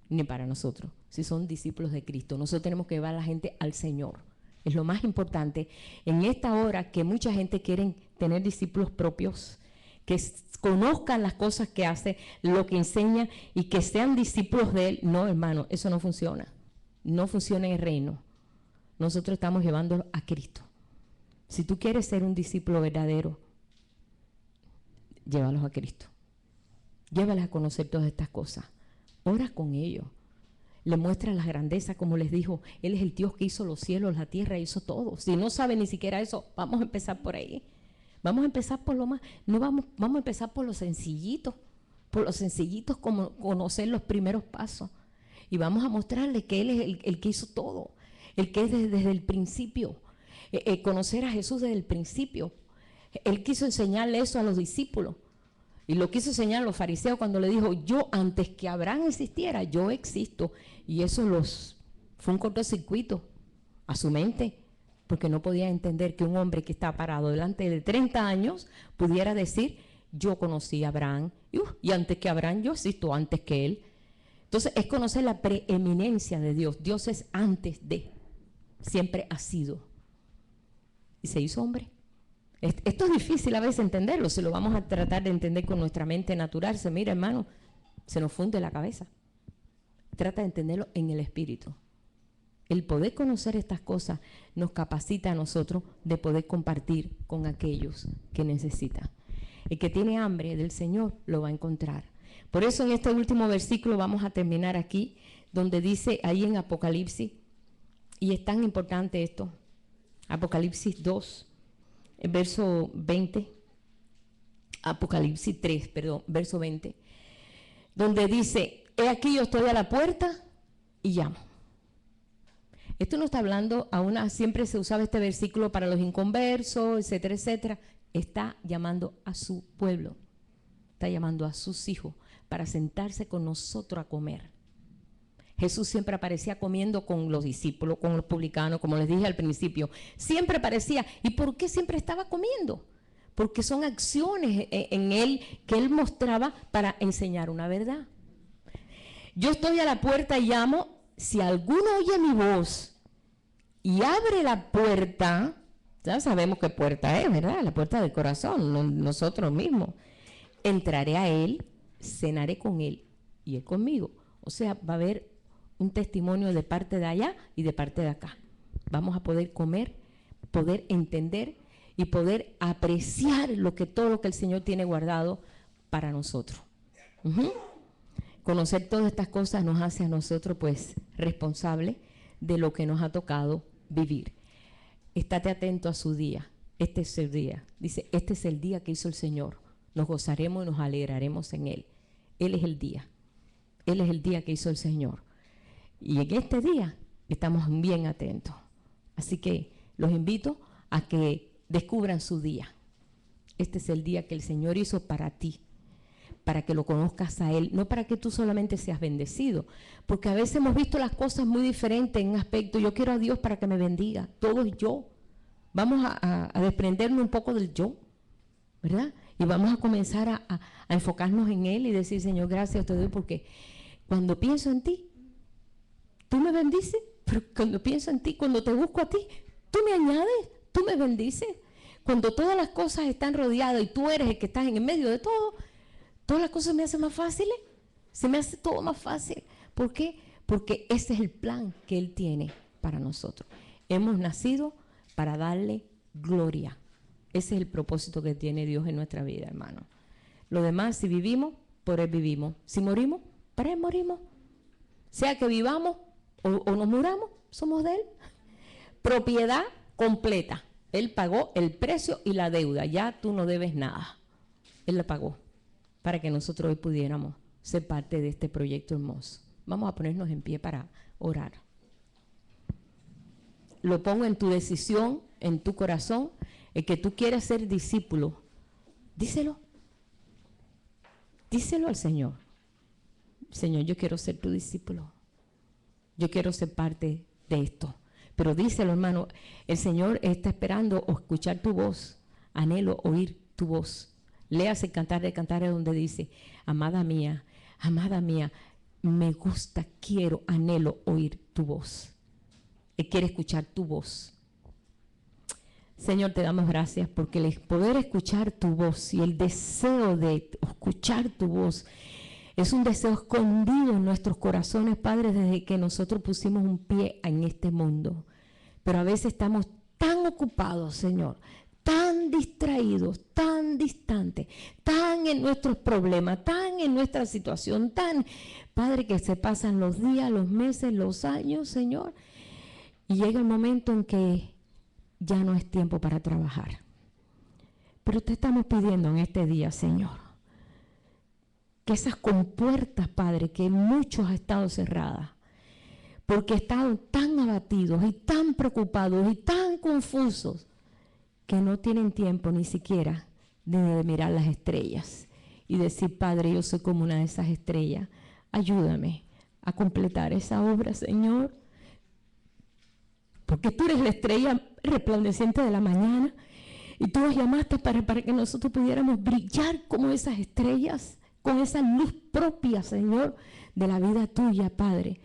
ni para nosotros, si son discípulos de Cristo. Nosotros tenemos que llevar a la gente al Señor. Es lo más importante en esta hora, que mucha gente quiere tener discípulos propios, que conozcan las cosas que hace, lo que enseña y que sean discípulos de Él. No, hermano, eso no funciona. No funciona en el reino. Nosotros estamos llevándolo a Cristo. Si tú quieres ser un discípulo verdadero, llévalos a Cristo. Llévalos a conocer todas estas cosas. Ora con ellos. Le muestra las grandezas, como les dijo, Él es el Dios que hizo los cielos, la tierra, hizo todo. Si no sabe ni siquiera eso, vamos a empezar por ahí. Vamos a empezar por lo más, no vamos a empezar por los sencillitos como conocer los primeros pasos. Y vamos a mostrarle que Él es el que hizo todo, el que es desde el principio. Conocer a Jesús desde el principio. Él quiso enseñarle eso a los discípulos. Y lo quiso enseñar a los fariseos cuando le dijo, yo antes que Abraham existiera, yo existo. Y eso fue un cortocircuito a su mente, porque no podía entender que un hombre que está parado delante de 30 años pudiera decir, yo conocí a Abraham, y antes que Abraham yo existo, antes que él. Entonces es conocer la preeminencia de Dios. Dios es antes de, siempre ha sido. Y se hizo hombre. Esto es difícil a veces entenderlo, si lo vamos a tratar de entender con nuestra mente natural. Mira, hermano, se nos funde la cabeza. Trata de entenderlo en el espíritu. El poder conocer estas cosas nos capacita a nosotros de poder compartir con aquellos que necesitan. El que tiene hambre del Señor lo va a encontrar. Por eso en este último versículo vamos a terminar aquí, donde dice ahí en Apocalipsis, y es tan importante esto, Apocalipsis 2, verso 20, Apocalipsis 3, perdón, verso 20, donde dice, he aquí yo estoy a la puerta y llamo. Esto no está hablando siempre se usaba este versículo para los inconversos, etcétera, etcétera. Está llamando a su pueblo, está llamando a sus hijos para sentarse con nosotros a comer. Jesús siempre aparecía comiendo con los discípulos, con los publicanos, como les dije al principio. Siempre aparecía. ¿Y por qué siempre estaba comiendo? Porque son acciones en Él que Él mostraba para enseñar una verdad. Yo estoy a la puerta y llamo. Si alguno oye mi voz y abre la puerta, ya sabemos qué puerta es, ¿verdad? La puerta del corazón, nosotros mismos. Entraré a Él, cenaré con Él y Él conmigo. O sea, va a haber un testimonio de parte de allá y de parte de acá. Vamos a poder comer, poder entender y poder apreciar todo lo que el Señor tiene guardado para nosotros. Conocer todas estas cosas nos hace a nosotros pues responsables de lo que nos ha tocado vivir. Estate atento a su día. Este es el día. Dice, este es el día que hizo el Señor. Nos gozaremos y nos alegraremos en Él. Él es el día. Él es el día que hizo el Señor. Y en este día estamos bien atentos. Así que los invito a que descubran su día. Este es el día que el Señor hizo para ti, para que lo conozcas a Él, no para que tú solamente seas bendecido, porque a veces hemos visto las cosas muy diferentes en un aspecto. Yo quiero a Dios para que me bendiga, todo es yo. Vamos a desprendernos un poco del yo, ¿verdad? Y vamos a comenzar a enfocarnos en Él y decir, Señor, gracias te doy, porque cuando pienso en ti, tú me bendices, pero cuando pienso en ti, cuando te busco a ti, tú me añades, tú me bendices. Cuando todas las cosas están rodeadas y tú eres el que estás en el medio de todo, todas las cosas me hacen más fáciles, se me hace todo más fácil. ¿Por qué? Porque ese es el plan que Él tiene para nosotros. Hemos nacido para darle gloria. Ese es el propósito que tiene Dios en nuestra vida, hermano. Lo demás, si vivimos, por Él vivimos. Si morimos, para Él morimos. Sea que vivamos o nos muramos, somos de Él. Propiedad completa. Él pagó el precio y la deuda. Ya tú no debes nada. Él la pagó para que nosotros hoy pudiéramos ser parte de este proyecto hermoso. Vamos a ponernos en pie para orar. Lo pongo en tu decisión, en tu corazón, el que tú quieras ser discípulo. Díselo. Díselo al Señor. Señor, yo quiero ser tu discípulo. Yo quiero ser parte de esto. Pero díselo, hermano, el Señor está esperando escuchar tu voz. Anhelo oír tu voz. Léase Cantar de Cantares donde dice, amada mía, me gusta, quiero, anhelo oír tu voz. Él quiere escuchar tu voz. Señor, te damos gracias porque el poder escuchar tu voz y el deseo de escuchar tu voz es un deseo escondido en nuestros corazones, Padre, desde que nosotros pusimos un pie en este mundo. Pero a veces estamos tan ocupados, Señor, tan distraídos, tan distantes, tan en nuestros problemas, tan en nuestra situación, tan, Padre, que se pasan los días, los meses, los años, Señor, y llega el momento en que ya no es tiempo para trabajar. Pero te estamos pidiendo en este día, Señor, que esas compuertas, Padre, que muchos han estado cerradas, porque estaban tan abatidos y tan preocupados y tan confusos, que no tienen tiempo ni siquiera de mirar las estrellas y decir, Padre, yo soy como una de esas estrellas, ayúdame a completar esa obra, Señor, porque tú eres la estrella resplandeciente de la mañana y tú nos llamaste para que nosotros pudiéramos brillar como esas estrellas, con esa luz propia, Señor, de la vida tuya, Padre.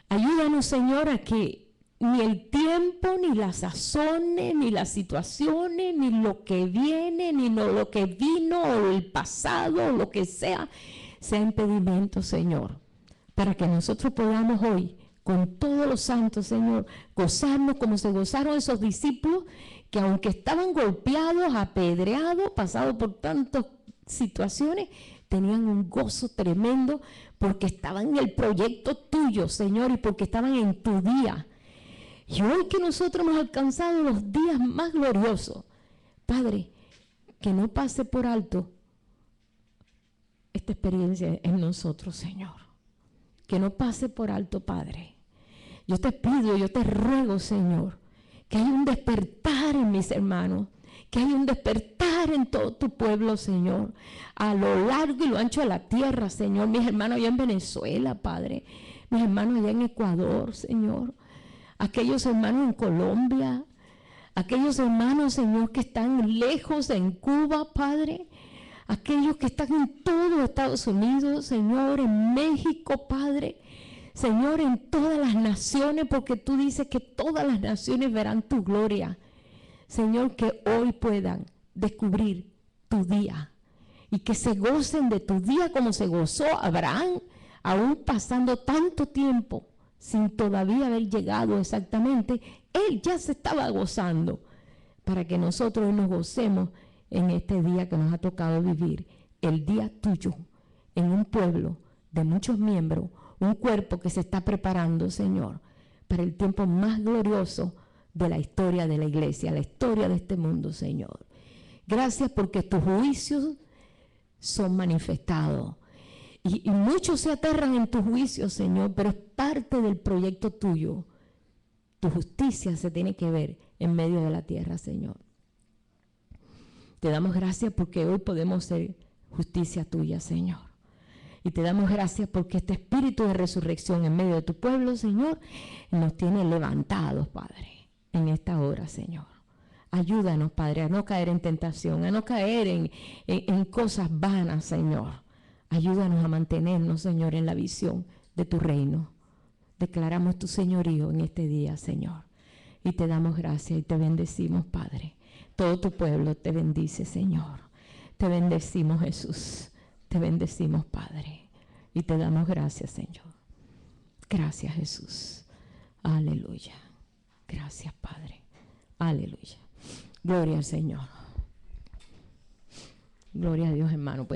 Ayúdanos, Señor, a que ni el tiempo, ni las sazones, ni las situaciones, ni lo que viene, ni lo que vino, o el pasado, o lo que sea impedimento, Señor, para que nosotros podamos hoy, con todos los santos, Señor, gozarnos como se gozaron esos discípulos que aunque estaban golpeados, apedreados, pasados por tantas situaciones, tenían un gozo tremendo porque estaban en el proyecto tuyo, Señor, y porque estaban en tu día. Y hoy que nosotros hemos alcanzado los días más gloriosos, Padre, que no pase por alto esta experiencia en nosotros, Señor. Que no pase por alto, Padre. Yo te pido, yo te ruego, Señor, que haya un despertar en mis hermanos, que haya un despertar en todo tu pueblo, Señor, a lo largo y lo ancho de la tierra, Señor. Mis hermanos allá en Venezuela, Padre, mis hermanos allá en Ecuador, Señor, aquellos hermanos en Colombia, aquellos hermanos, Señor, que están lejos en Cuba, Padre, aquellos que están en todo Estados Unidos, Señor, en México, Padre, Señor, en todas las naciones, porque tú dices que todas las naciones verán tu gloria. Señor, que hoy puedan descubrir tu día y que se gocen de tu día como se gozó Abraham, aún pasando tanto tiempo sin todavía haber llegado exactamente. Él ya se estaba gozando para que nosotros nos gocemos en este día que nos ha tocado vivir, el día tuyo, en un pueblo de muchos miembros, un cuerpo que se está preparando, Señor, para el tiempo más glorioso de la historia de la iglesia, la historia de este mundo, Señor. Gracias porque tus juicios son manifestados. Y muchos se aterran en tus juicios, Señor, pero es parte del proyecto tuyo. Tu justicia se tiene que ver en medio de la tierra, Señor. Te damos gracias porque hoy podemos ser justicia tuya, Señor. Y te damos gracias porque este espíritu de resurrección en medio de tu pueblo, Señor, nos tiene levantados, Padre, en esta hora, Señor. Ayúdanos, Padre, a no caer en tentación, a no caer en cosas vanas, Señor. Ayúdanos a mantenernos, Señor, en la visión de tu reino. Declaramos tu señorío en este día, Señor. Y te damos gracias y te bendecimos, Padre. Todo tu pueblo te bendice, Señor. Te bendecimos, Jesús. Te bendecimos, Padre. Y te damos gracias, Señor. Gracias, Jesús. Aleluya. Gracias, Padre. Aleluya. Gloria al Señor. Gloria a Dios, hermano.